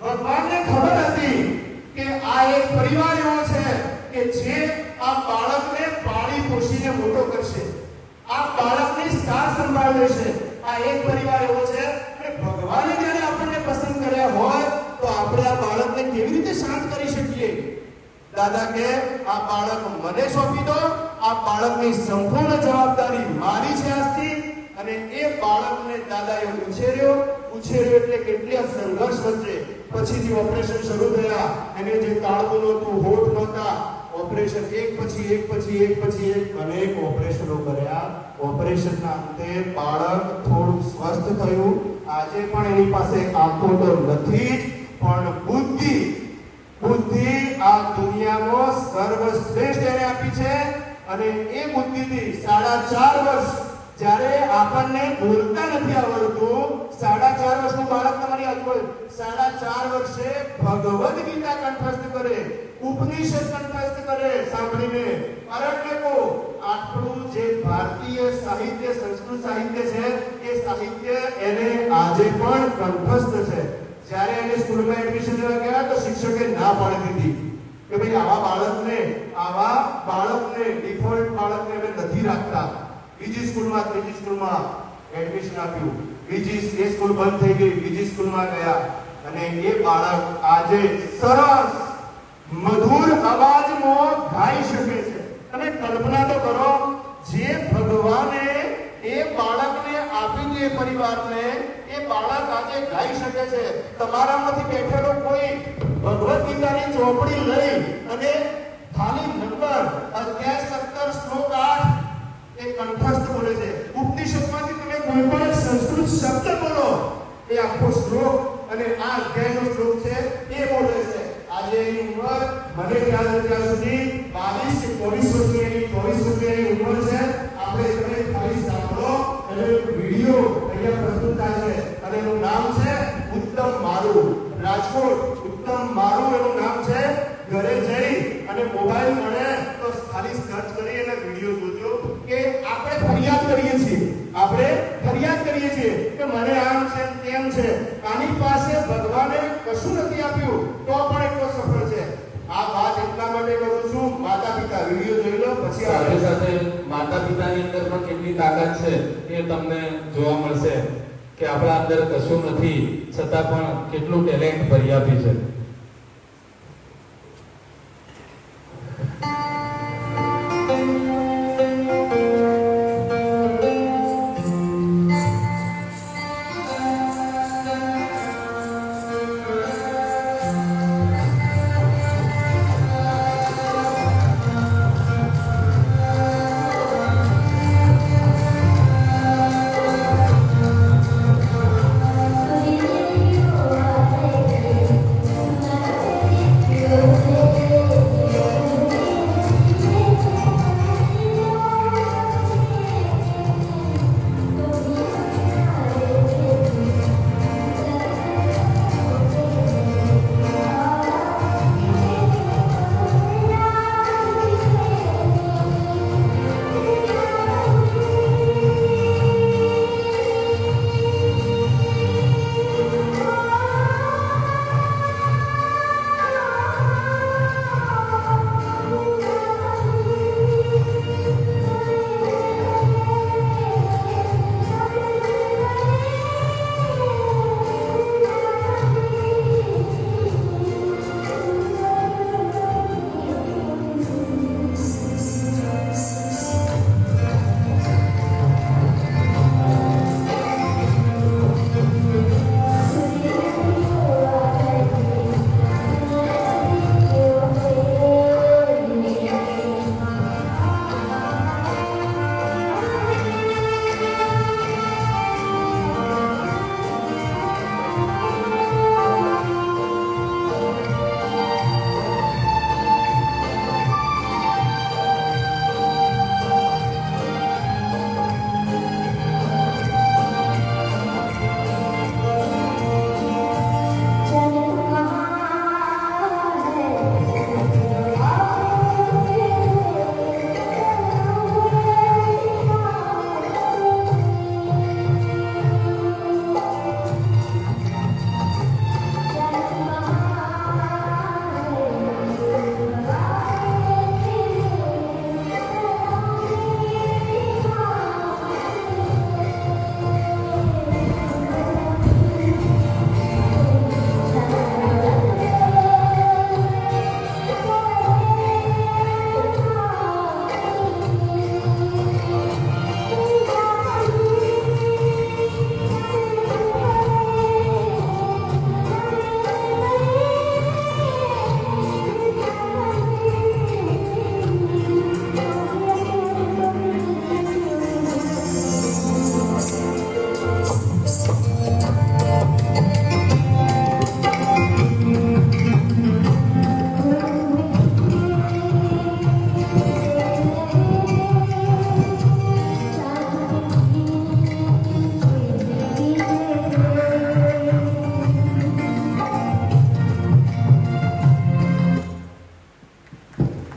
ભગવાનને ખબર હતી કે આ એક પરિવાર એવો છે કે જે આ બાળકને પાળી પોષીને મોટો કરશે, આ બાળકની સાર સંભાળ લેશે. આ એક પરિવાર એવો છે કે ભગવાને જ્યારે આપણને પસંદ કર્યા હોય તો આપણે આ બાળકને કેવી રીતે શાંત કરી શકીએ? દાદા કે આ બાળક મને સોંપી દો. આ બાળકની સંપૂર્ણ જવાબદારી મારી છે આજથી. અને એ બાળકને દાદાએ ઉછેર્યો એટલે કેટલા સંઘર્ષ વચ્ચે પછીથી ઓપરેશન શરૂ થયા. એને જે તાળવું નહોતું, હોઠ નહોતા, ઓપરેશન એક પછી એક અનેક ઓપરેશનો કર્યા. ઓપરેશનના અંતે બાળક થોડું સ્વસ્થ થયું. આજે પણ એની પાસે આંખો તો નથી જ, પણ બુદ્ધિ આ દુનિયામાં સર્વશ્રેષ્ઠ એને આપી છે. અને એ બુદ્ધિથી 4.5 વર્ષ, જ્યારે આપણને બોલતા નથી આવડતું, 4.5 વર્ષનું બાળક તમારી આજુબાજુ 4.5 વર્ષે ભગવદ ગીતા કંઠસ્થ કરે, ઉપનિષદ કંઠસ્થ કરે સાંભળીને. અરણ્યકો, આપણું જે ભારતીય સાહિત્ય, સંસ્કૃત સાહિત્ય છે, એ સાહિત્ય એને આજે પણ કંઠસ્થ છે. જ્યારે એને સ્કૂલમાં એડમિશન લેવા ગયા તો શિક્ષકે ના પાડી દીધી કે ભાઈ આવા બાળકને ડિફોલ્ટ બાળકને અમે નથી રાખતા. બીજી સ્કૂલમાં એડમિશન આપ્યું. બીજી એ સ્કૂલ બંધ થઈ ગઈ, બીજી સ્કૂલમાં ગયા અને એ બાળક આજે સરસ મધુર અવાજમાં ગાઈ શકે છે. તમે કલ્પના તો કરો, જે ભગવાને એ બાળકને આપ્યું છે, એ પરિવારને, એ બાળક આજે ગાઈ શકે છે. તમારામાંથી બેઠેલો કોઈ ભગવદ ગીતાની ચોપડી લઈ અને ખાલી નંબર 11 17 શ્લોક 8 એ કંઠસ્થ બોલે છે. ઉપનિષદમાંથી તમે કોઈ પણ સંસ્કૃત શબ્દ બોલો, એ આખો શ્લોક અને આ અધ્યાયનો શ્લોક છે એ બોલે છે. આજે એની ઉંમર મને ખ્યાલ છે ત્યાં સુધી 22 કે 24 વર્ષની ઉંમર છે. આપણે તમે ખાલી સાંભળો અને વિડિયો અહીંયા પ્રસ્તુત થાય છે અને એનું નામ છે ઉત્તમ મારું. રાજકોટ ઉત્તમ મારું એનું નામ છે. ઘરે જઈ અને મોબાઈલ મળે તો ખાલી સર્ચ કરી અને વિડિયો જોજો કે આપણે ફરિયાદ કરીએ છીએ કે મને આમ છે તેમ છે. આની પાસે ભગવાને કશું નથી આપ્યું તો પણ એટલો સફળ છે. આ વાત એટલા માટે કરું છું, માતા પિતા વિડિયો જોઈ લો પછી સાથે સાથે માતા પિતાની અંદર પણ કેટલી તાકાત છે એ તમને જોવા મળશે કે આપણા અંદર કશું નથી છતાં પણ કેટલું ટેલેન્ટ ભરી આપી છે.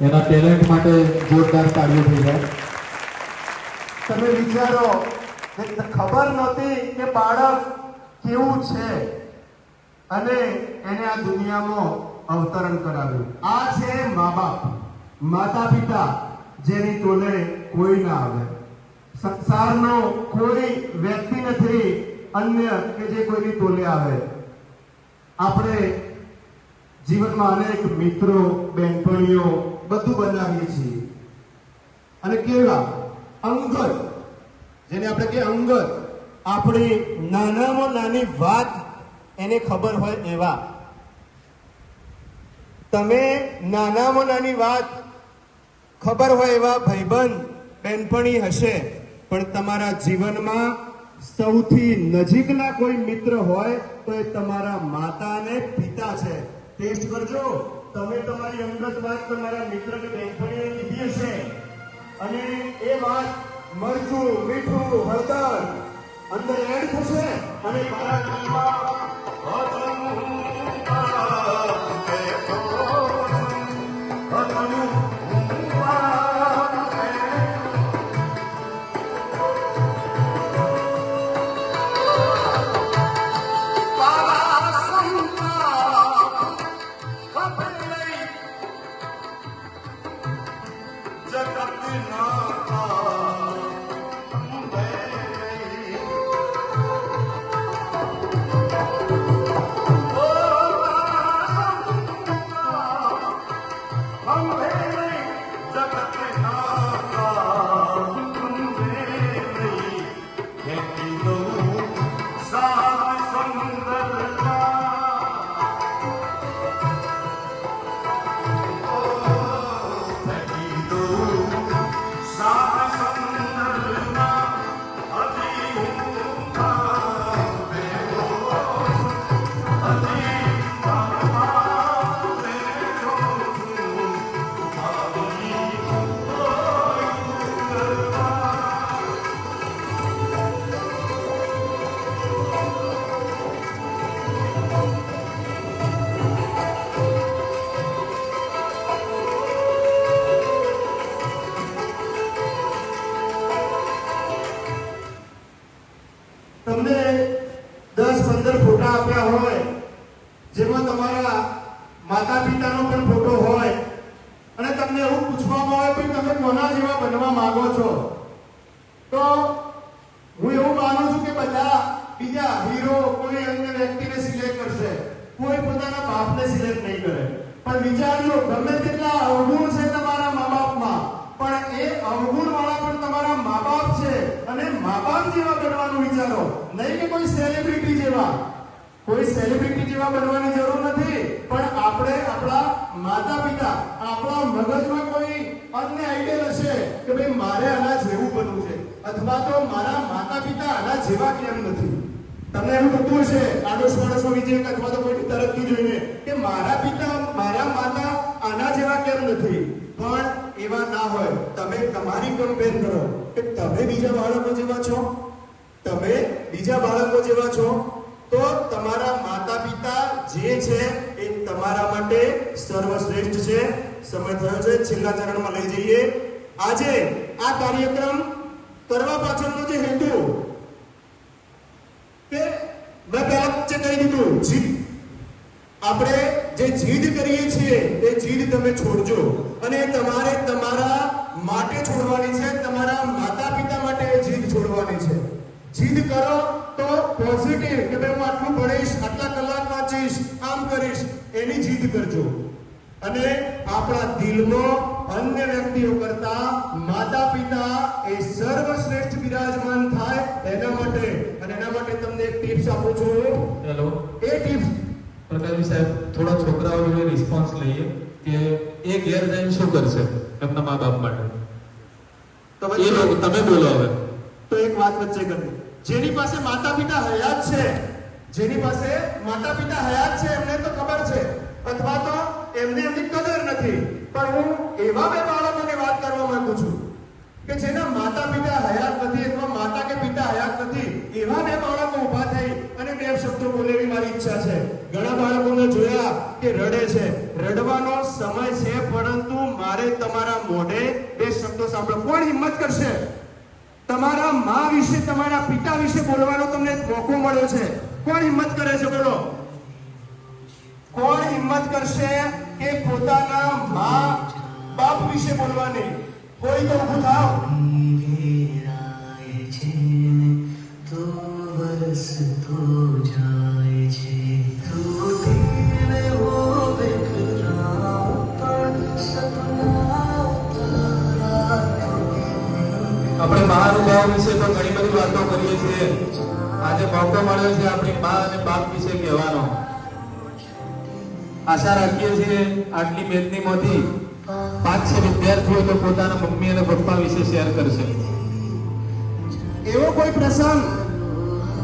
એના ટેલેન્ટ માટે જોરદાર તાળીઓ થઈ જાય. તમે વિચારો કે ખબર નહોતી કે બાળક કેવું છે અને એને આ દુનિયામાં અવતરણ કરાવ્યું. આ છે મા બાપ, માતા પિતા, જેની તોલે કોઈ ના આવે. સંસારનો કોઈ વ્યક્તિ નથી અન્ય કે જે કોઈની તોલે આવે. આપણે જીવનમાં અનેક મિત્રો, બહેનપણીઓ બધું બનાવીએ છીએ અને કેવા અંગત, જેને આપણે કે અંગત, આપણી નાનામાં નાની વાત એને ખબર હોય એવા. તમે નાનામાં નાની વાત ખબર હોય એવા ભાઈબંધ બહેનપણી હશે, પણ તમારા જીવનમાં સૌથી નજીકના કોઈ મિત્ર હોય તો એ તમારા માતા અને પિતા છે. ટેસ્ટ કરજો. તમે તમારી અંગત વાત તમારા મિત્ર કે બહેનપણીને કીધી હશે અને એ વાત મરચું, મીઠું, હળદર અંદર એડ થશે અને મારા દિલમાં તમને 10-15 ફોટા આપ્યા હોય, જેમાં તમારા માતા પિતાનો પણ ફોટો હોય અને તમને એવું પૂછવામાં આવે કે તમે કોના જેવા બનવા માંગો છો, તો હું એવું માનું છું કે બધા બીજા હીરો કોઈ અન્ય વ્યક્તિને સિલેક્ટ કરશે, કોઈ પોતાના બાપને સિલેક્ટ નહીં કરે. પણ વિચારજો, ગમે તેટલા અવગુણ છે તમારા મા બાપમાં, પણ એ અવગુણ વાળા પણ તમારા મા બાપ છે અને મા બાપ જેવા બનવાનું વિચારો, નહીં કે કોઈ સેલિબ્રિટી જેવા. કોઈ સેલિબ્રિટી જેવા બનવાની જરૂર નથી, પણ આપણે આપણા માતા પિતા, આપણા મગજમાં કોઈ અન્ય આઈડિયલ હશે કે ભાઈ મારે આના જેવું બનવું છે, અથવા તો મારા માતા પિતા આના જેવા કેમ નથી. તમને એવું થતું હશે આડોશ પાડોશો વિશે અથવા તો કોઈની તરફથી જોઈને કે મારા પિતા, મારા માતા આના જેવા કેમ નથી. પણ એવા ના હોય. તમે તમારી કમ્પેર કરો કે તમે બીજા બાળકો જેવા છો, તમે બીજા બાળકો જેવા છો, તો તમારા માતા પિતા જે છે એ તમારા માટે સર્વશ્રેષ્ઠ છે. સમય થયો છે, છેલ્લા ચરણમાં લઈ જઈએ. આજે આ કાર્યક્રમ કરવા પાછળનો જે હેતુ કે મેં પહેલા જે કહી દીધું, જીદ. આપણે જે જીદ કરીએ છીએ એ જીદ તમે છોડજો અને તમારે તમારા માટે છોડવાની છે, તમારા માતા પિતા માટે એ જીદ છોડવાની છે. જીદ કરો તો પોઝિટિવ કે ભાઈ હું આટલું ભણીશ, આટલા કલાક વાંચીશ, આમ કરીશ, એની જીદ કરજો. અને આપણા દિલમાં અન્ય વ્યક્તિઓ કરતા માતા પિતા એ સર્વશ્રેષ્ઠ બિરાજમાન થાય એના માટે. અને એના માટે તમને એક ટિપ્સ આપું છું. હેલો, એ ટિપ્સ પ્રકાશજી સાહેબ, થોડા છોકરાઓ જોડે રિસ્પોન્સ લઈએ કે એ ઘેર જઈને શું કરશે એમના મા બાપ માટે. તો એ લોકો તમે બોલો હવે. તો એક વાત વચ્ચે કરી, જેની પાસે માતા પિતા હયાત છે, જેની પાસે માતા પિતા હયાત છે એમને તો ખબર છે, અથવા તો એમને એમની કદર નથી. પણ હું એવા બે બાળકોની વાત કરવા માંગુ છું કે જેના માતા પિતા હયાત નથી અથવા માતા કે પિતા હયાત નથી, એવા બે બાળકો ઊભા થઈ અને બે શબ્દો બોલે એવી મારી ઈચ્છા છે. ઘણા બાળકોને જોયા કે રડે છે, રડવાનો સમય છે, પરંતુ મારે તમારા મોઢે બે શબ્દો સાંભળો. કોણ હિંમત કરશે તમારા મા વિશે, તમારા પિતા વિશે બોલવાનો તમને મોકો મળ્યો છે? કોણ હિંમત કરે છે? બોલો. કોણ હિંમત કરશે કે પોતાના મા બાપ વિશે બોલવાની? કોઈ તો ઊભું થાવ. घेराए छे तो बरस तो जाए छे तो दिल वो बेकरार पर सपना उतारा આપણે મહાનુભાવ વિશે તો ઘણી બધી વાતો કરીએ છીએ. આજે મોકો મળ્યો છે આપણી મા અને બાપ વિશે કહેવાનો. આશા રાખીએ છીએ આટલી મેદનીમાંથી 5-6 વિદ્યાર્થીઓ તો પોતાના મમ્મી અને પપ્પા વિશે શેર કરશે. એવો કોઈ પ્રસંગ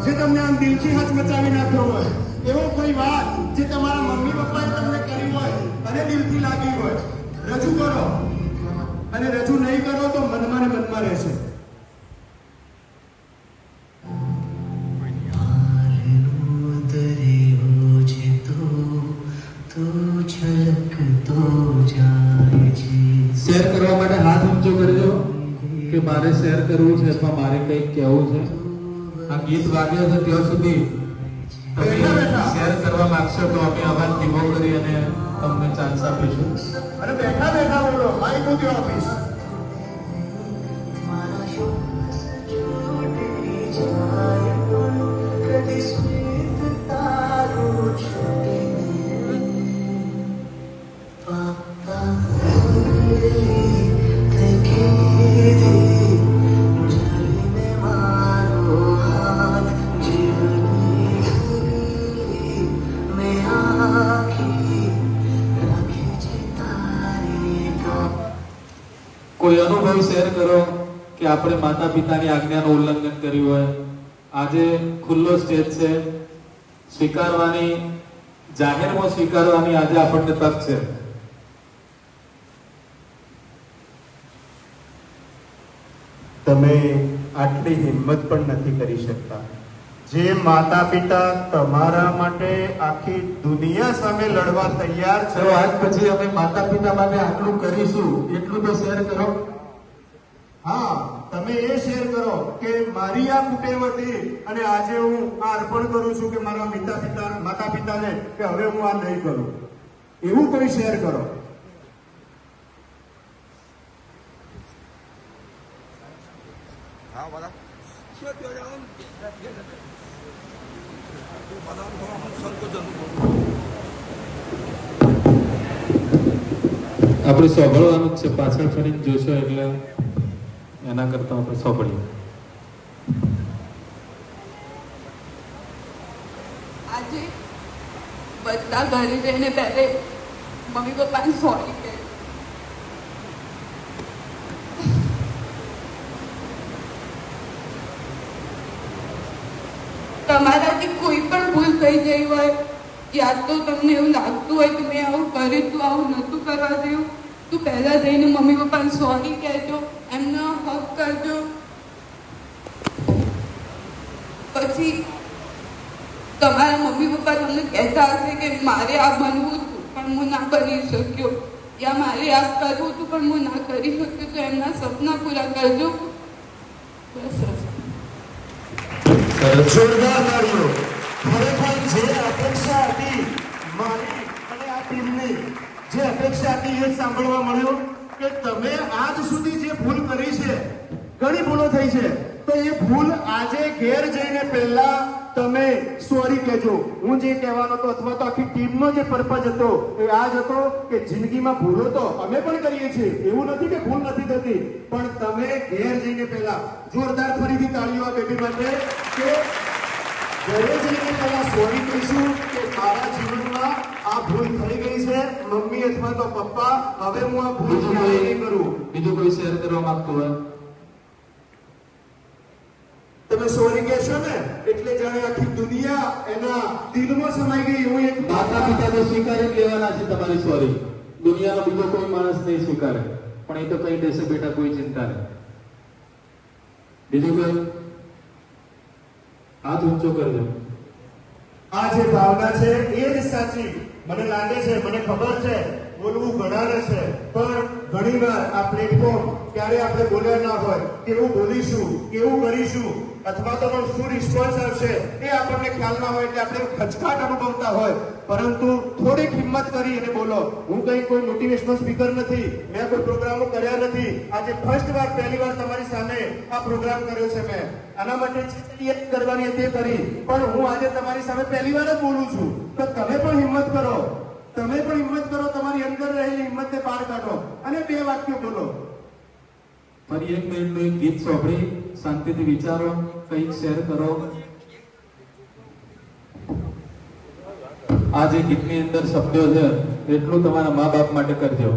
જે તમને આમ દિલથી હચમચાવી નાખ્યો હોય, એવો કોઈ વાત જે તમારા મમ્મી પપ્પાએ તમને કરી હોય અને દિલથી લાગી હોય, રજૂ કરો. અને રજૂ નહીં કરો તો મનમાં ને મનમાં રહેશે. उतरे मुझे तो छलक तो जाए छे શેર કરવા માટે હાથ ઊંચો કરજો કે મારે શેર કરવું છે અથવા મારે કંઈક કહેવું છે. આ ગીત વાગ્યો છે ત્યાં સુધી તમે શેર કરવા માંગશો તો અમે અવાજ ધીમો કરી અને તમને ચાન્સ આપીશું. અને બેઠા બેઠા બોલો, માઇક મૂકી આપીશ. मारा श्वास छूटे जाए पण कदी स्मित तारो छूटे पापा जलीने मारो हाथ जीवनी में आखी रखे छे तारी का કોઈ અનુભવ શેર કરો કે આપણે માતા પિતાની આજ્ઞાનું ઉલ્લંઘન કર્યું હોય. આજે ખુલ્લો સ્ટેજ છે, સ્વીકારવાની, જાહેરમાં સ્વીકારવાની આજે આપણને તક છે. તમે આટલી હિંમત પણ નથી કરી શકતા. જે માતા પિતા તમારા માટે આખી દુનિયા સામે લડવા તૈયાર છે, ચલો આજ પછી અમે માતા પિતા માટે આટલું કરીશું એટલું તો શેર કરો. હા, તમે એ શેર કરો કે મારી આ કુટેવ હતી અને આજે હું આ અર્પણ કરું છું કે મારા માતા પિતાને કે હવે હું આ નહીં કરું. એવું કોઈ શેર કરો. આપણે સાંભળવાનું જ છે, પાછળ ફરીને જોશો એટલે એના કરતા આપણે સાંભળીએ. આજે બધા ઘરે જઈને પહેલે મમ્મી પપ્પાને સોરી કહે. તમારાથી કોઈ પણ ભૂલ થઈ ગઈ હોય, યા તો તમને એવું લાગતું હોય કે મેં આવું કર્યું તું, આવું નહોતું કરવા દેવું, તું પહેલા જઈને મમ્મી પપ્પાને સોરી કહેજો, એમનો હક કરજો. પછી તમારા મમ્મી પપ્પા તમને કહેતા હશે કે મારે આ બનવું હતું પણ હું ના બની શક્યો, યા મારે આ કરવું હતું પણ હું ના કરી શક્યો, તો એમના સપના પૂરા કરજો. બસ. જોરદાર તાળીઓ. ખરેખર જે અપેક્ષા હતી મારી અને આ ટીમની, જે અપેક્ષા હતી એ સાંભળવા મળ્યું કે તમે આજ સુધી જે ભૂલ કરી છે, ઘણી ભૂલો થઈ છે, તો એ ભૂલ આજે ઘેર જઈને પહેલા તમે સોરી કહેજો. હું જે કહેવાનો હતો અથવા તો આખી ટીમનો જે પર્પઝ હતો એ આ જ હતો કે જિંદગીમાં ભૂલો તો અમે પણ કરીએ છીએ, એવું નથી કે ભૂલ નથી થતી, પણ તમે ઘેર જઈને પહેલા જોરદાર ફરીથી તાળીઓ આ બેબી માટે કે ઘરે જઈને પહેલા સોરી કહીશું કે મારા જીવનમાં આ ભૂલ થઈ ગઈ છે, મમ્મી અથવા તો પપ્પા, હવે હું આ ભૂલ નહીં કરું. બીજું કોઈ શેર કરવા માંગતું હોય? તમે સોરી કહેશો ને એટલે જાણે આખી દુનિયા એના દિલમાં સમાઈ ગઈ એવું એક માતા પિતા તો સ્વીકારી જ લેવાના છે તમારી સોરી. દુનિયાનો બીજો કોઈ માણસ નહીં સ્વીકારે, પણ એ તો કહી દેશે બેટા કોઈ ચિંતા નહીં. બીજું કોઈ હાથ ઊંચો કરજો. આ જે ભાવના છે એ જ સાચી. મને લાગે છે, મને ખબર છે બોલવું ઘણાને છે, પણ ઘણીવાર આ પ્લેટફોર્મ ક્યારે આપણે બોલ્યા ના હોય, કેવું બોલીશું, કેવું કરીશું, અથવા તો શું રિસ્પોન્સ આવશે એ આપણને ખ્યાલ ના હોય એટલે આપણે ખચકાટ અનુભવતા હોય, પરંતુ થોડીક હિંમત કરી અને બોલો. હું કઈ કોઈ મોટિવેશનલ સ્પીકર નથી, મેં કોઈ પ્રોગ્રામો કર્યા નથી. આજે પહેલી વાર તમારી સામે આ પ્રોગ્રામ કર્યો છે. મેં આના માટે જે તૈયારી કરવાની હતી તે કરી, પણ હું આજે તમારી સામે પહેલી વાર જ બોલું છું. તો તમે પણ હિંમત કરો, તમારી અંદર રહેલી હિંમતને બહાર કાઢો અને 2 વાક્યો બોલો. ફરી 1 મિનિટનું એક ગીત સાંભળી શાંતિથી વિચારો, કંઈક શેર કરો. આ જે ગીતની અંદર શબ્દો છે એટલું તમારા મા બાપ માટે કરજો.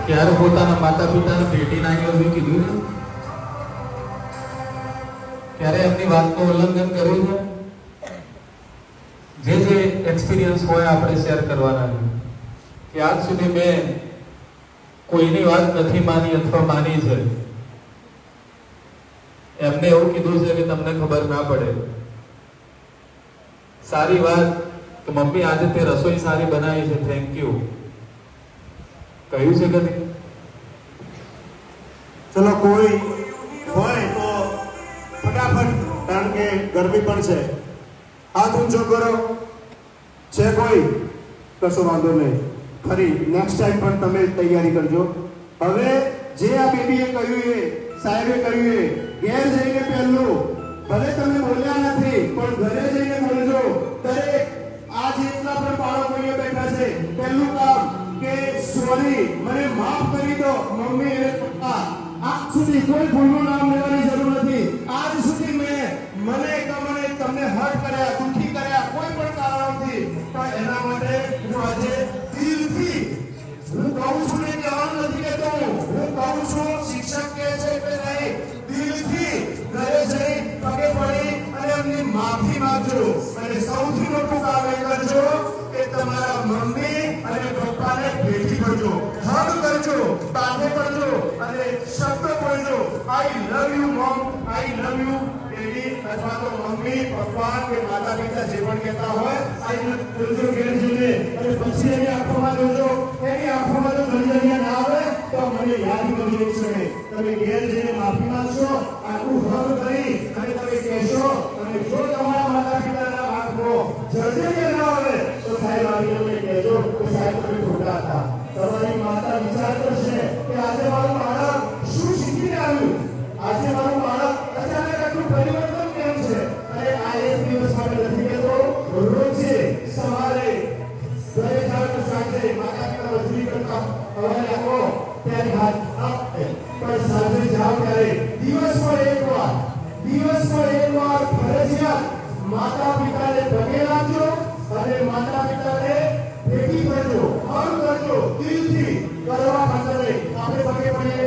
ક્યારે પોતાના માતા પિતાને ભેટીને આઈ લવ યુ કીધું છે? ક્યારે એમની વાતનું ઉલ્લંઘન કર્યું છે? જે એક્સપિરિયન્સ હોય આપણે શેર કરવાના છે. કે આજ સુધી મેં કોઈની વાત નથી માની અથવા માની છે, એમને એવું કીધું છે કે તમને ખબર ના પડે. સારી વાત કે મમ્મી આજે તે રસોઈ સારી બનાવી છે, થેન્ક યુ કહ્યું છે કે નહીં? ચલો કોઈ હોય તો ફટાફટ, કારણ કે ગરમી પણ છે, હાથ ઊંચો કરો. છે કોઈ? કશો વાંધો નહીં. ફરી નેક્સ્ટ ટાઈમ પણ તમે તૈયારી કરજો. હવે જે આ બેબીએ કહ્યું એ, સાહેબે કહ્યું એ, ઘેર જઈને પહેલું, ભલે તમે બોલ્યા નથી પણ ઘરે જઈને બોલજો. દરેક આ જેટલા પણ બાળકો અહીંયા બેઠા છે, પહેલું કામ કે સોરી, મને માફ કરી દો મમ્મી અને પપ્પા. આજ સુધી કોઈ ભૂલનું નામ લેવાની જરૂર નથી. આજ સુધી મને તમને હર્ટ કર્યા, દુખી કર્યા કોઈ પણ કારણથી, પણ એના માટે હું આજે દિલથી, હું કહું છું ને કહેવાનું નથી કહેતો, હું કહું છું શિક્ષક કહે છે કે નહીં, દિલથી ઘરે જઈ પગે પડી અને એમની માફી માંગજો. અને સૌથી મોટું કામ એ કરજો કે તમારા મમ્મી અને પપ્પાને ભેટી કરજો, હગ કરજો, બાંધે કરજો અને શબ્દ બોલજો, I love you mom, I love you daddy, અથવા તો મમ્મી પપ્પા કે માતા પિતા જે પણ કહેતા હોય આઈ લવ બોલજો ઘેર જઈને. અને પછી એની આંખોમાં જોજો, એની આંખોમાં જો નજરિયા ના આવે તો મને યાદ કરજો. એક ક્ષણે તમે ઘેર જઈને માફી માંગશો, આખું હગ કરી અને તમે કહેશો. અને જો તમારા માતા પિતાના આંખો જર્જરિયા ના આવે તો સાહેબ આવીને મને કહેજો કે સાહેબ તમે ખોટા હતા. તમારી માતા વિચાર કરશે કે આજે મારું બાળક શું શીખીને આવ્યું, આજે મારું બાળક અચાનક આટલું પરિવર્તન કેમ છે. અને આ એક દિવસ માટે નથી કહેતો, રોજે સવારે ઘરે જાવ તો સાંજે માતા પિતા મજૂરી કરતા સવારે આવો ત્યારે હાથ અપ, પણ સાંજે જાવ ત્યારે દિવસમાં એકવાર ફરજિયાત માતા પિતાને પગે લાગજો અને માતા પિતાને ભેટી કરજો, હગ કરજો. દિલથી કરવા માટે નહીં, આપણે પગે પડીએ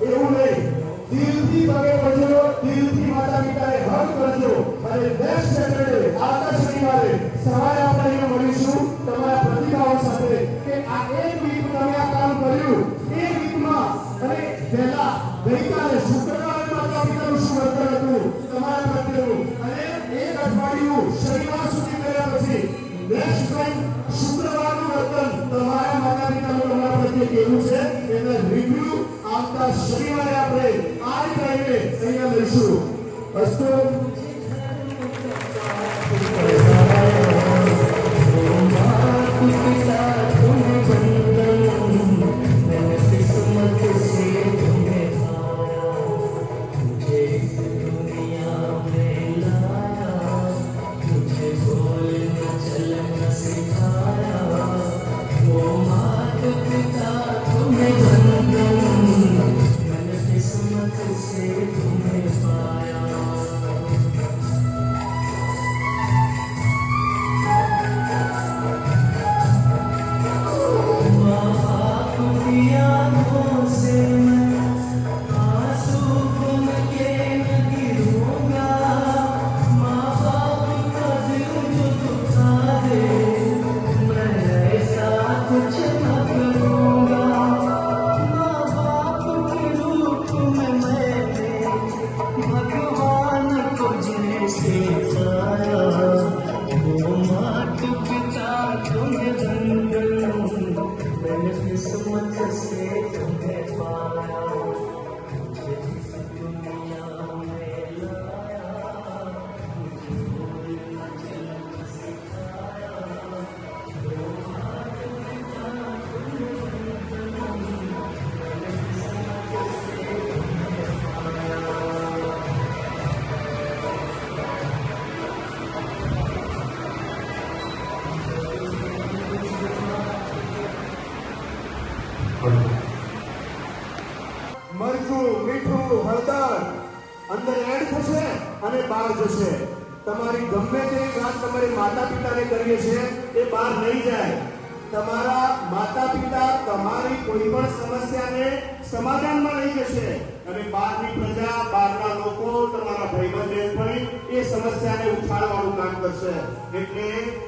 એવું નહીં, દિલથી પગે પડજો, દિલથી માતા પિતાને હગ કરજો. અને નેક્સ્ટ સેટરડે આવતા શનિવારે સવારે આપણે અહીંયા મળીશું તમારા પ્રતિભાવો સાથે કે આ એક વીક તમે આ કામ કર્યું, એ વીકમાં અને પહેલા ગઈકાલે શુક્રવારે માતા પિતાનું શું વર્તન હતું તમારા પ્રત્યેનું, અને એક અઠવાડિયું શનિવાર સુધી કર્યા પછી નેક્સ્ટ ટાઈમ શુક્રવારનું વર્તન તમારા માતા પિતાનું તમારા પ્રત્યે કેવું છે એનો રિવ્યુ આવતા શનિવારે આપણે આ ટાઈમે અહીંયા લઈશું. અસ્તુ પણ અંદર એડ થશે અને બહાર જશે. તમારી ગમે તેવી વાત તમારી માતા પિતાને કરીએ છે એ બહાર નહીં જાય. તમારા માતા પિતા તમારી કોઈ પણ સમસ્યાને સમાધાનમાં લઈ જશે અને બહારની પ્રજા, બહારના લોકો, તમારા ભાઈબંધ બહેનપણી એ સમસ્યાને ઉછાળવાનું કામ કરશે. એટલે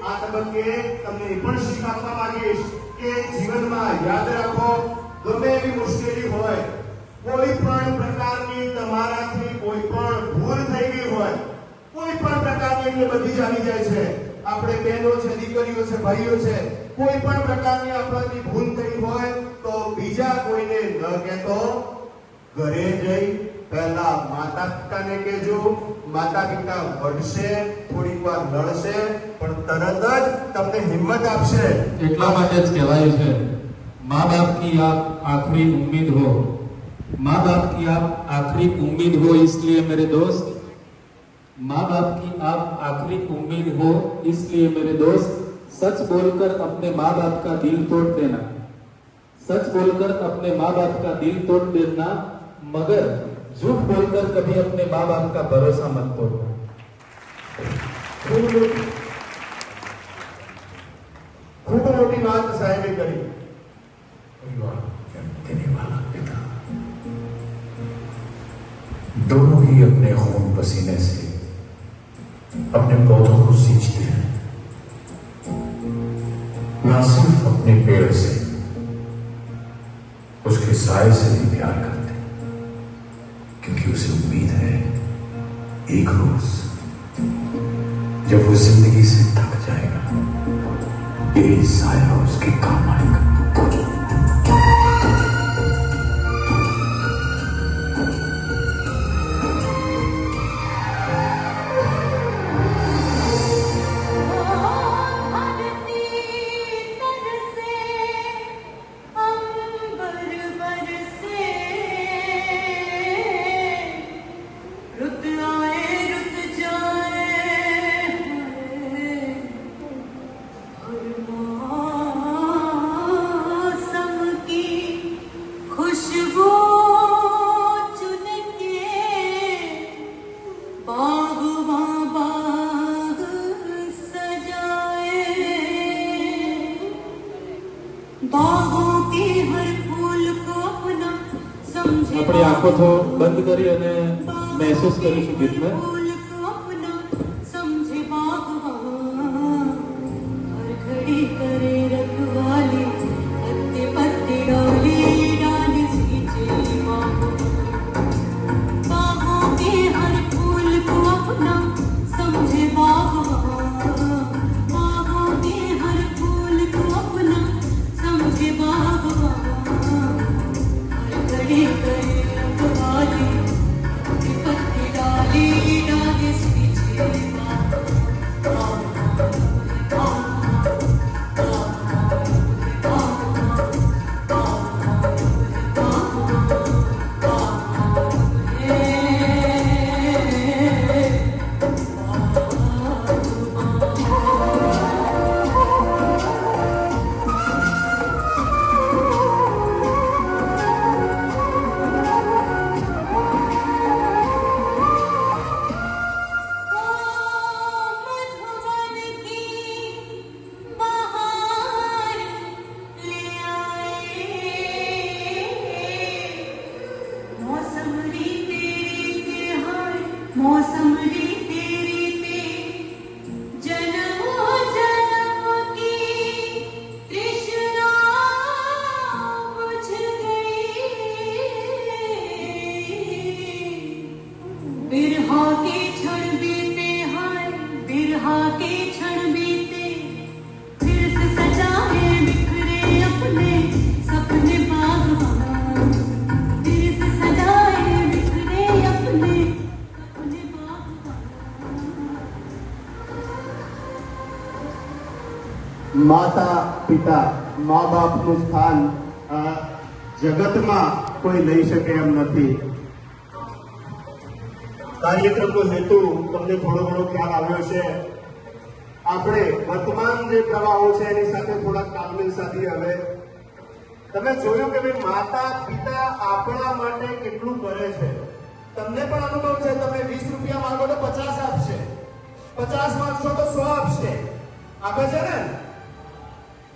આ તબક્કે તમને એ પણ શીખ આપવા માંગીશ કે જીવનમાં યાદ રાખો, ગમે એવી મુશ્કેલી હોય, કોઈ પણ પ્રકારની તમારાથી કોઈ પણ ભૂલ થઈ ગઈ હોય, કોઈ પણ પ્રકારની એટલે બધી જ આવી જાય છે. આપણે બહેનો છે, દીકરીઓ છે, ભાઈઓ છે, કોઈ પણ પ્રકારની આપણાથી ભૂલ થઈ હોય તો બીજા કોઈને ન કહેતો ઘરે જઈ પહેલા માતા પિતાને કહેજો. માતા પિતા વઢશે, થોડીક વાર લડશે, પણ તરત જ તમને હિંમત આપશે. એટલા માટે જ કહેવાયું છે, माँ बाप की आप आखिरी उम्मीद हो, माँ बाप की आप आखिरी उम्मीद हो, इसलिए मेरे दोस्त, माँ बाप की आप आखिरी उम्मीद हो, इसलिए मेरे दोस्त, सच बोलकर अपने माँ बाप का दिल तोड़ देना, सच बोलकर अपने माँ बाप का दिल तोड़ देना, मगर झूठ बोलकर कभी अपने माँ बाप का भरोसा मत तोड़ना. ખૂબ મોટી વાત સાહેબે કરી. परिवार जन्म देने वाला पिता दोनों ही अपने खून पसीने से अपने पौधों को सींचते हैं, ना सिर्फ अपने पेड़ से, उसके साय से भी प्यार करते हैं, क्योंकि उसे उम्मीद है एक रोज जब वो जिंदगी से थक जाएगा, यही साया उसके काम आएगा. આપણી આંખો તો બંધ કરી અને મહેસૂસ કરીશું ગીતને. માતા પિતા, મા બાપનું સ્થાન આ જગતમાં કોઈ લઈ શકે એમ નથી. કાર્યક્રમનો હેતુ તમને થોડો ઘણો ખ્યાલ આવ્યો છે. આપણે વર્તમાન જે પ્રવાહો છે એની સાથે થોડા તાલમેલ સાધી. હવે તમે જોયું કે ભાઈ માતા પિતા આપણા માટે કેટલું કરે છે. તમને પણ અનુભવ છે, તમે 20 રૂપિયા માંગો તો 50 આપશે, 50 માંગશો તો 100 આપશે. આપે છે ને?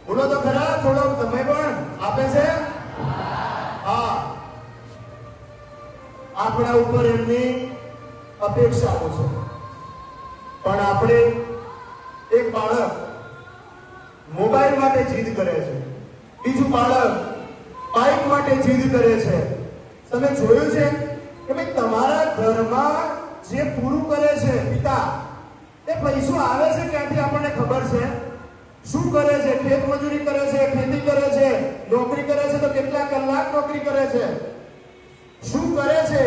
બોલો તો ખરા, થોડો તમે પણ આપે છે. હા, આપણા ઉપર એમની અપેક્ષાઓ છે. પણ આપણે એક બાળક મોબાઈલ માટે જીદ કરે છે, બીજું બાળક બાઇક માટે જીદ કરે છે. તમે જોયું છે કે ભાઈ તમારા ઘરમાં જે પૂરું કરે છે પિતા, એ પૈસો આવે છે ક્યાંથી આપણને ખબર છે? શું કરે છે? ખેત મજૂરી કરે છે, ખેતી કરે છે, નોકરી કરે છે તો કેટલા કલાક નોકરી કરે છે, શું કરે છે?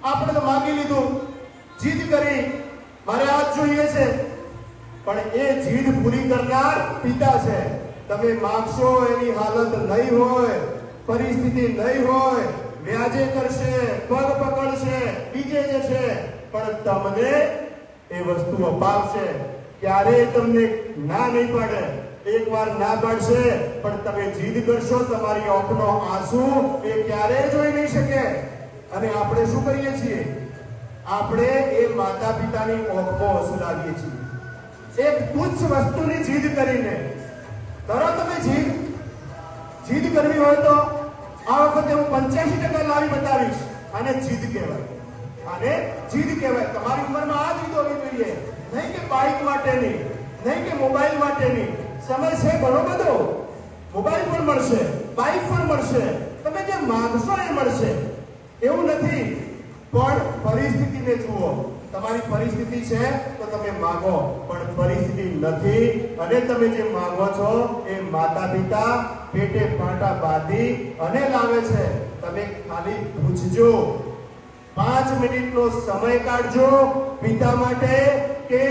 આપણે તો માગી લીધું, જીદ કરી, મારે આ જ જોઈએ છે, પણ એ જીદ પૂરી કરનાર પિતા છે. તમે માગશો એની હાલત નહીં હોય, પરિસ્થિતિ નહીં હોય, વ્યાજે કરશે, પગ પકડશે, બીજે જશે, પણ તમને એ વસ્તુ અપાવશે. ક્યારેય તમને ના નહીં પાડે. એકવાર ના પાડશે પણ તમે જીદ કરશો, તમારી આંખનો આંસુ એ ક્યારેય જોઈ નહીં શકે. અને આપણે શું કરીએ છીએ? આપણે એ માતા પિતાની આંખમાં વસુલાવીએ છીએ. એક તુચ્છ વસ્તુની જીદ કરીને. કરો તમે જીદ કરવી હોય તો આ વખતે હું 85% લાવી બતાવીશ. આને જીદ કહેવાય, આને જીદ કહેવાય. તમારી ઉંમરમાં આ જીદ હોવી જોઈએ, નહીં કે બાઇક માટેની, નહીં કે મોબાઈલ માટેની. સમય છે ઘણો બધો, મોબાઈલ પણ મળશે, બાઇક પણ મળશે, તમે જે માંગશો એ મળશે, એવું નથી. પણ પરિસ્થિતિને જુઓ. તમારી પરિસ્થિતિ છે તો તમે માંગો, પણ પરિસ્થિતિ નથી અને તમે જે માંગો છો એ માતા પિતા પેટે પાટા બાંધી અને લાવે છે. તમે ખાલી પૂછજો, 5 મિનિટનો સમય કાઢજો પિતા માટે કે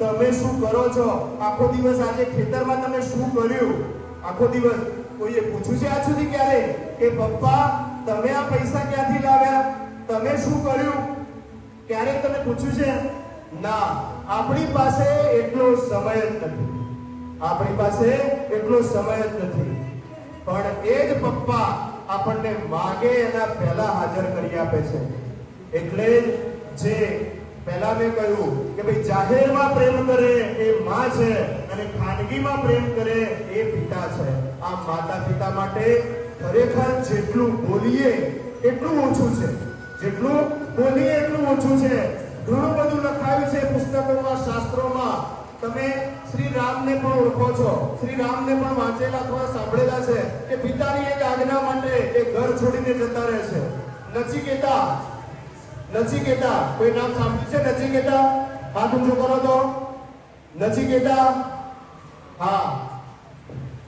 તમે શું કરો છો. આખો દિવસ આજે ખેતરમાં તમે શું કર્યું? આખો દિવસ કોઈએ પૂછ્યું છે આજ સુધી ક્યારે કે પપ્પા તમે આ પૈસા ક્યાંથી લાવ્યા, તમે શું કર્યું? ક્યારેક તમે પૂછ્યું છે? ના. આપણી પાસે એટલો સમય જ નથી, આપણી પાસે એટલો સમય જ નથી. પણ એ જ પપ્પા આપણને માગે એના પહેલા હાજર કરી આપે છે. એટલે જે પહેલા મેં કહ્યું કે ભાઈ જાહેરમાં પ્રેમ કરે એ માં છે અને ખાનગીમાં પ્રેમ કરે એ પિતા છે. આ માતા પિતા માટે ખરેખર જેટલું બોલીએ એટલું ઓછું છે, જેટલું બોલીએ એટલું ઓછું છે. ઘણું બધું લખાયું છે પુસ્તકોમાં, શાસ્ત્રોમાં. તમે શ્રી રામને પણ ઓળખો છો, શ્રી રામને પણ વાંચેલા અથવા સાંભળેલા છે કે પિતાની એક આજ્ઞા માટે એ ઘર છોડીને જતા રહે છે. નચિકેતા, કોઈ નામ સાંભળ્યું છે? નચિકેતા, હાથ ઊંચો કરો તો. નચિકેતા, હા,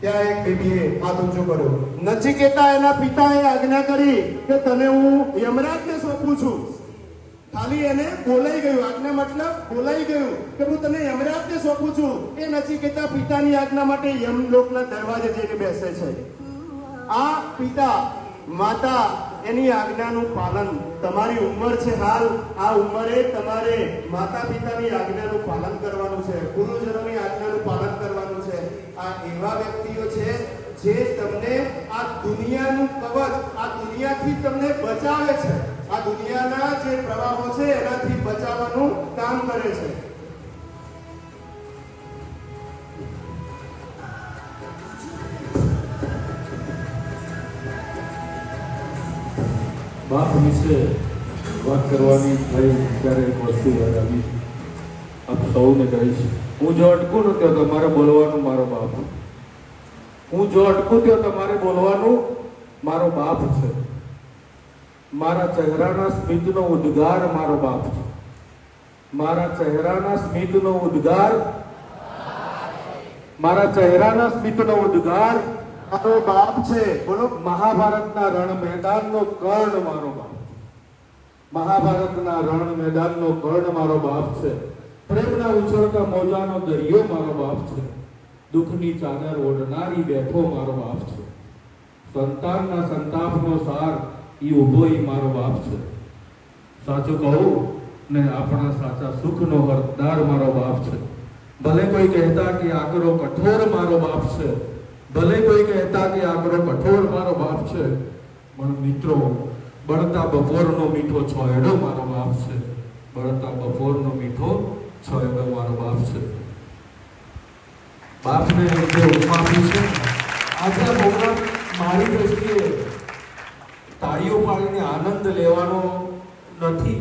ત્યાં એક બેબીએ હાથ ઊંચો કર્યો. નચિકેતા એના પિતાએ આજ્ઞા કરી કે તને હું યમરાજને સોંપું છું. ખાલી એને બોલાઈ ગયું, આજ્ઞા મતલબ બોલાઈ ગયું કે હું તને યમરાજને સોંપું છું. એ નચિકેતા પિતાની આજ્ઞા માટે યમલોકના દરવાજે જઈને બેસે છે. આ પિતા માતા એની આજ્ઞાનું પાલન. તમારી ઉંમર છે હાલ, આ ઉંમરે તમારે માતા પિતાની આજ્ઞાનું પાલન કરવાનું છે, ગુરુજનોની આજ્ઞાનું પાલન કરવાનું છે. આ એવા વ્યક્તિઓ છે જે તમને આ દુનિયાનું કવચ, આ દુનિયાથી તમને બચાવે છે. આ દુનિયાના જે પ્રવાહો છે એનાથી બચાવવાનું કામ કરે છે. બાપ વિશે વાત કરવાની થઈ ત્યારે એક વસ્તુ યાદ આવી. આપ સૌને કહીશ, હું જો અટકું ને ત્યાં તમારે બોલવાનું મારો બાપ, હું જો અટકું ત્યાં તમારે બોલવાનું મારો બાપ છે. મારા ચહેરાના સ્મિતનો ઉદ્ગાર મારો બાપ છે. મારા ચહેરાના સ્મિતનો ઉદ્ગાર, મારા ચહેરાના સ્મિતનો ઉદ્ગાર મારો બાપ છે. બોલો. મહાભારતના રણ મેદાનનો કર્ણ મારો બાપ, મહાભારતના રણ મેદાનનો કર્ણ મારો બાપ છે. પ્રેમના ઉછળતા મોજાનો દરિયો મારો બાપ છે. દુઃખની ચાદર ઓઢનારી બેઠો મારો બાપ છે. સંતાનના સંતાપનો સાર ઈ ઉભો ઈ મારો બાપ છે. સાચું કહું ને આપણા સાચા સુખનો હરદાર મારો બાપ છે. ભલે કોઈ કહેતા કે આકરો કઠોર મારો બાપ છે, ભલે કોઈ કહેતા કે આકરો કઠોર મારો બાપ છે, પણ મિત્રો બળતા બપોરનો મીઠો છોયડો મારો બાપ છે, બળતા બપોરનો મીઠો છોયડો મારો બાપ છે. બાપને જે ઉપમા આપી છે, આજે આ પ્રોગ્રામ મારી દ્રષ્ટિએ તાળીઓ પાડીને આનંદ લેવાનો નથી.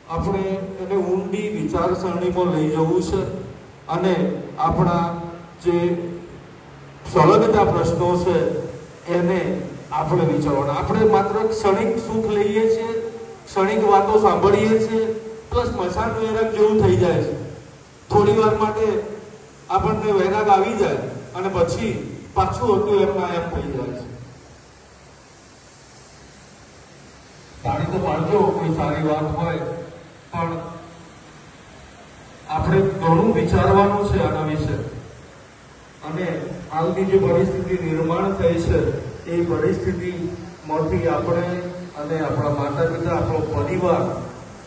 આપણે એને ઊંડી વિચારસરણીમાં લઈ જવું છે અને આપણા જે સંલગ્નતા પ્રશ્નો છે એને આપણે વિચારવાના. આપણે માત્ર ક્ષણિક સુખ લઈએ છીએ, ક્ષણિક વાતો સાંભળીએ છીએ, પ્લસ મસાન વૈરાગ જેવું થઈ જાય છે. થોડી વાર માટે આપણને વૈરાગ આવી જાય અને પછી પાછું હતું એમના એમ થઈ જાય છે. તાળી તો પાડજો કોઈ સારી વાત હોય, પણ આપણે ઘણું વિચારવાનું છે આના વિશે. અને હાલની જે પરિસ્થિતિ નિર્માણ થઈ છે એ પરિસ્થિતિમાંથી આપણે અને આપણા માતા પિતા, આપણો પરિવાર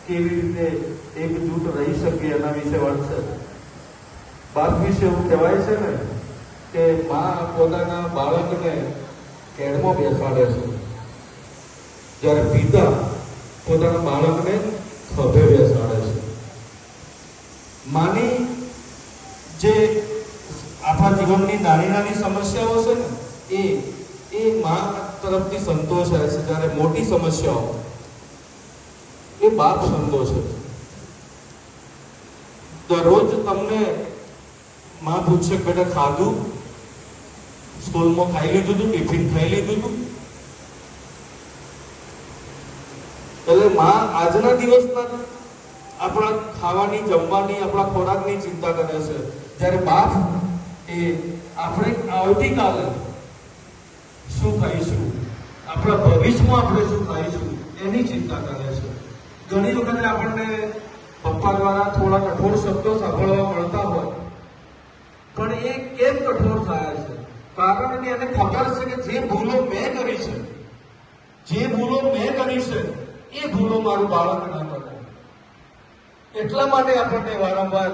કેવી રીતે એકજૂટ રહી શકીએ એના વિશે વાત છે. બાપ વિશે એવું કહેવાય છે ને કે મા પોતાના બાળકને કેડમાં બેસાડે છે, જ્યારે પિતા પોતાના બાળકને ખભે બેસાડે છે. માની જે આપણા જીવનની નાની નાની સમસ્યાઓ છે ને એ મા તરફથી સંતોષાય છે, જ્યારે મોટી સમસ્યાઓ એ બાપ સંતોષે છે. દરરોજ તમને માં પૂછશે બેટા ખાધું, સ્કૂલમાં ખાઈ લીધું હતું, ટિફિન ખાઈ લીધું હતું. એટલે માં આજના દિવસના આપણા ખાવાની, જમવાની, આપણા ખોરાકની ચિંતા કરે છે, જ્યારે બાપ એ આપણે આવતીકાલે શું ખાઈશું, આપણા ભવિષ્યમાં આપણે શું ખાઈશું એની ચિંતા કરે છે. ઘણી વખતે આપણને પપ્પા દ્વારા થોડા કઠોર શબ્દો સાંભળવા મળતા હોય, પણ એ કેમ કઠોર થયા છે? કારણ કે એને ખબર છે કે જે ભૂલો મેં કરી છે, એ ભૂલો મારું બાળક ના કરે. એટલા માટે આપણને વારંવાર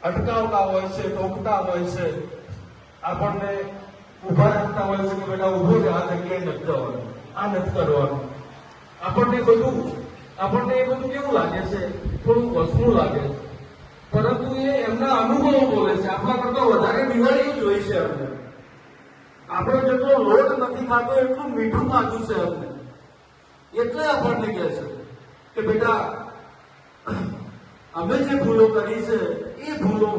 અટકાવતા હોય છે, ટોકતા હોય છે, આપણને ઉભા રાખતા હોય છે કે બેટા ઉભો છે, આ જગ્યાએ નથી જવાનું, આ નથી કરવાનું. આપણને એ બધું કેવું લાગે છે? થોડું વસવું લાગે છે, પરંતુ એ એમના અનુભવો બોલે છે. આપણા કરતા વધારે દિવાળીઓ જોઈ છે અમને. આપણે જેટલો લોટ નથી ખાતો એટલું મીઠું ખાધું છે અમને. એટલે આપણને કહે છે કે બેટા અમે જે ભૂલો કરી છે એ ભૂલો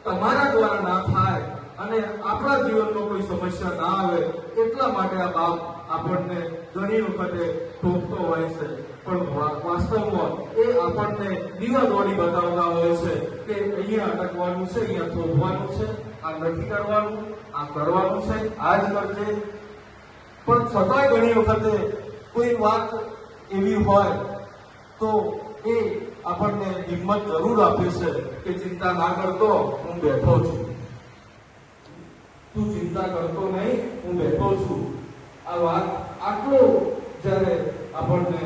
તમારા દ્વારા ના થાય અને આપણા જીવનમાં કોઈ સમસ્યા ના આવે, એટલા માટે આ બાપ આપણને ઘણી વખતે ટોકતો હોય છે. પણ વાસ્તવમાં એ આપણને દીવા દોડી બતાવતા હોય છે કે અહીંયા અટકવાનું છે, અહીંયા થોભવાનું છે, આ નથી કરવાનું, આ કરવાનું છે, આ જ કરજે. પણ છતાંય ઘણી વખતે કોઈ વાત એવી હોય તો એ આપણને હિંમત જરૂર આપે છે કે ચિંતા ના કરતો, હું બેઠો છું. તું ચિંતા કરતો નહીં, હું બેઠો છું. આ વાત આટલો જ્યારે આપણને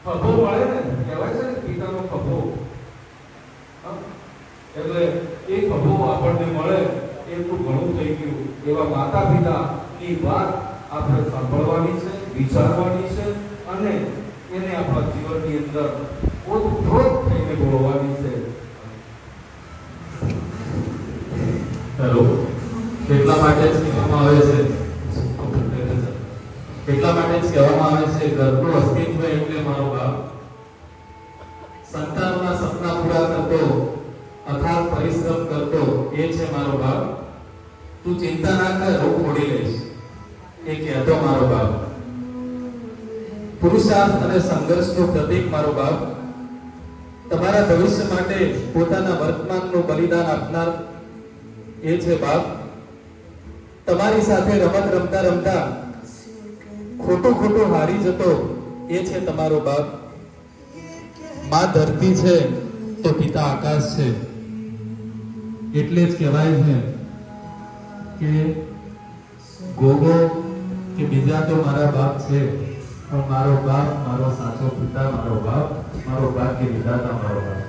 ખભો મળે ને, કહેવાય છે ને પિતાનો ખભો, એટલે એ ખભો આપણને મળે એટલું ઘણું થઈ ગયું. એવા માતા પિતાની વાત આપણે સાંભળવાની છે, વિચારવાની છે અને એને આપણા જીવનની અંદર ઓતપ્રોત થઈને બોલવાની છે. હેલો, એટલા માટે જ કહેવામાં આવે છે ઘરનું અસ્તિત્વ એટલે મારો બાપ. સંતાનોના સપના પૂરા કરતો, અથાગ પરિશ્રમ કરતો એ છે મારો બાપ. તું ચિંતા ના કર, હું છોડી લઈશ, એ કહેતો મારો બાપ. પુરુષાર્થ અને સંઘર્ષનું પ્રતીક મારો બાપ. તમારા ભવિષ્ય માટે પોતાના વર્તમાનનું બલિદાન આપનાર એ છે બાપ. તમારી સાથે રમત રમતા રમતા ખોટું હારી જતો એ છે તમારો બાપ. માં ધરતી છે તો પિતા આકાશ છે. એટલે જ કહેવાય છે કે ગોગો કે બીજા તો મારા બાપ છે, પણ મારો બાપ, મારો સાચો પિતા, મારો બાપ કે વિધાતા મારો બાપ.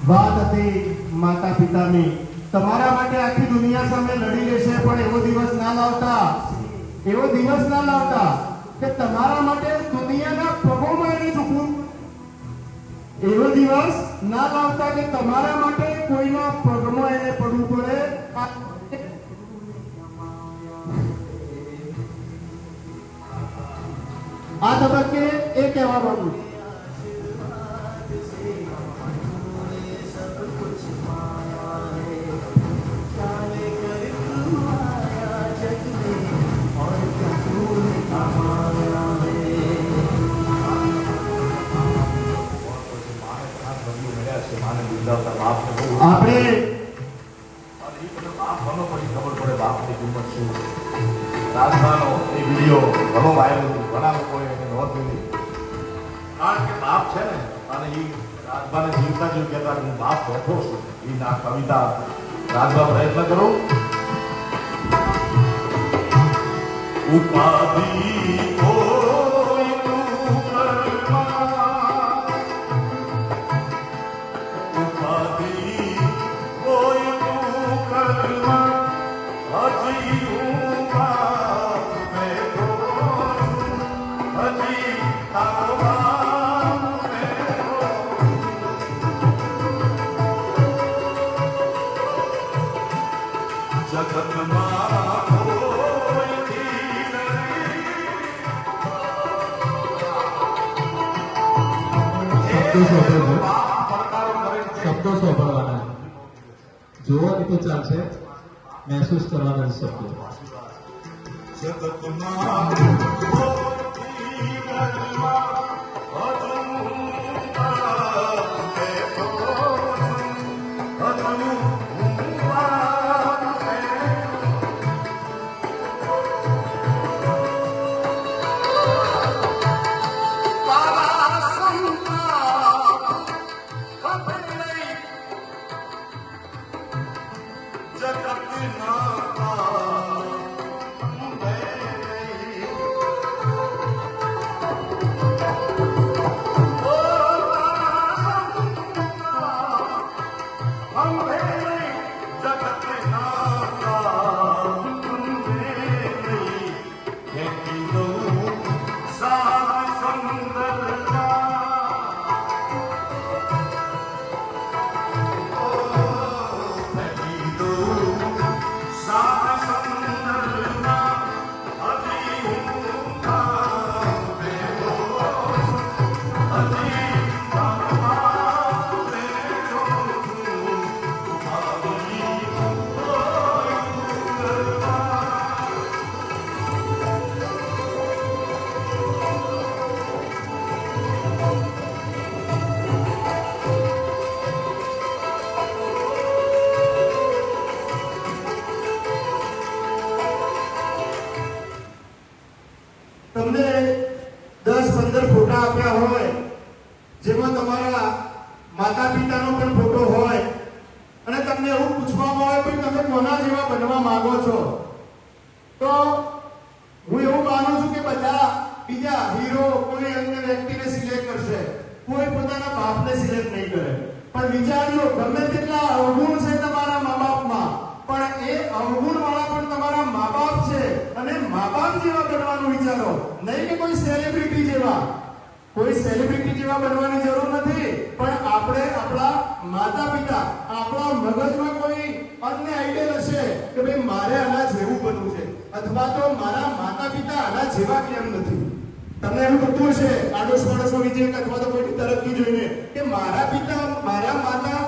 વાત હતી માતા પિતાની. તમારા માટે આખી દુનિયા સામે લડી લેશે, પણ એવો દિવસ ના લાવતા, એવો દિવસ ના લાવતા કે તમારા માટે દુનિયાના પગોમાં એને ઝૂકવું. એવો દિવસ ના લાવતા કે તમારા માટે કોઈના પગમાં એને પડવું પડે. આ તબક્કે એ કહેવા માંગુ છું. આપણે રાજભાનો એ વિડીયો ઘણો વાયરલ હતો, ઘણા લોકોએ એને નોંધ લીધી. કારણ કે બાપ છે ને, અને એ રાજભાને જીવતા જીવ કહેતા હું બાપ બેઠો છું. એ ના કવિતા રાજભા પ્રયત્ન કરો. ઉપાધિ કોઈ તું કર્મા, ઉપાધિ કોઈ તું કર્મા, હજી હું બાપ બેઠો છું, હજી તારો બાપ બેઠો છું. જગતમાં શબ્દો સાંભળવાના, જોવાની તો ચાલશે, મહેસૂસ કરવાના શબ્દો. તમને 10-15 ફોટા આપ્યા હોય, જેમાં તમારા માતા પિતાનો પણ ફોટો હોય, અને તમને એવું પૂછવામાં આવે કે તમે કોના જેવા બનવા માંગો છો, તો હું એવું માનું છું કે બધા બીજા હીરો કોઈ અન્ય વ્યક્તિને સિલેક્ટ કરશે, કોઈ પોતાના બાપને સિલેક્ટ નહીં કરે. પણ વિચારજો, ગમે તેટલા અવગુણ છે તમારા મા બાપમાં, પણ એ અવગુણ વાળા પણ તમારા મા બાપ છે, અને મા બાપ જેવા બનવાનું વિચારો, નહીં કે કોઈ સેલિબ્રિટી જેવા. કોઈ સેલિબ્રિટી જેવા બનવાની જરૂર નથી, પણ આપણે આપણા માતા પિતા, આપણા મગજમાં કોઈ અન્ય આઈડિયલ હશે કે ભાઈ મારે આના જેવું બનવું છે, અથવા તો મારા માતા પિતા આના જેવા કેમ નથી. તમને એમ થતું હશે આડોશ પાડોશમાં વિજય અથવા તો કોઈ તરફથી જોઈને કે મારા પિતા મારા માતા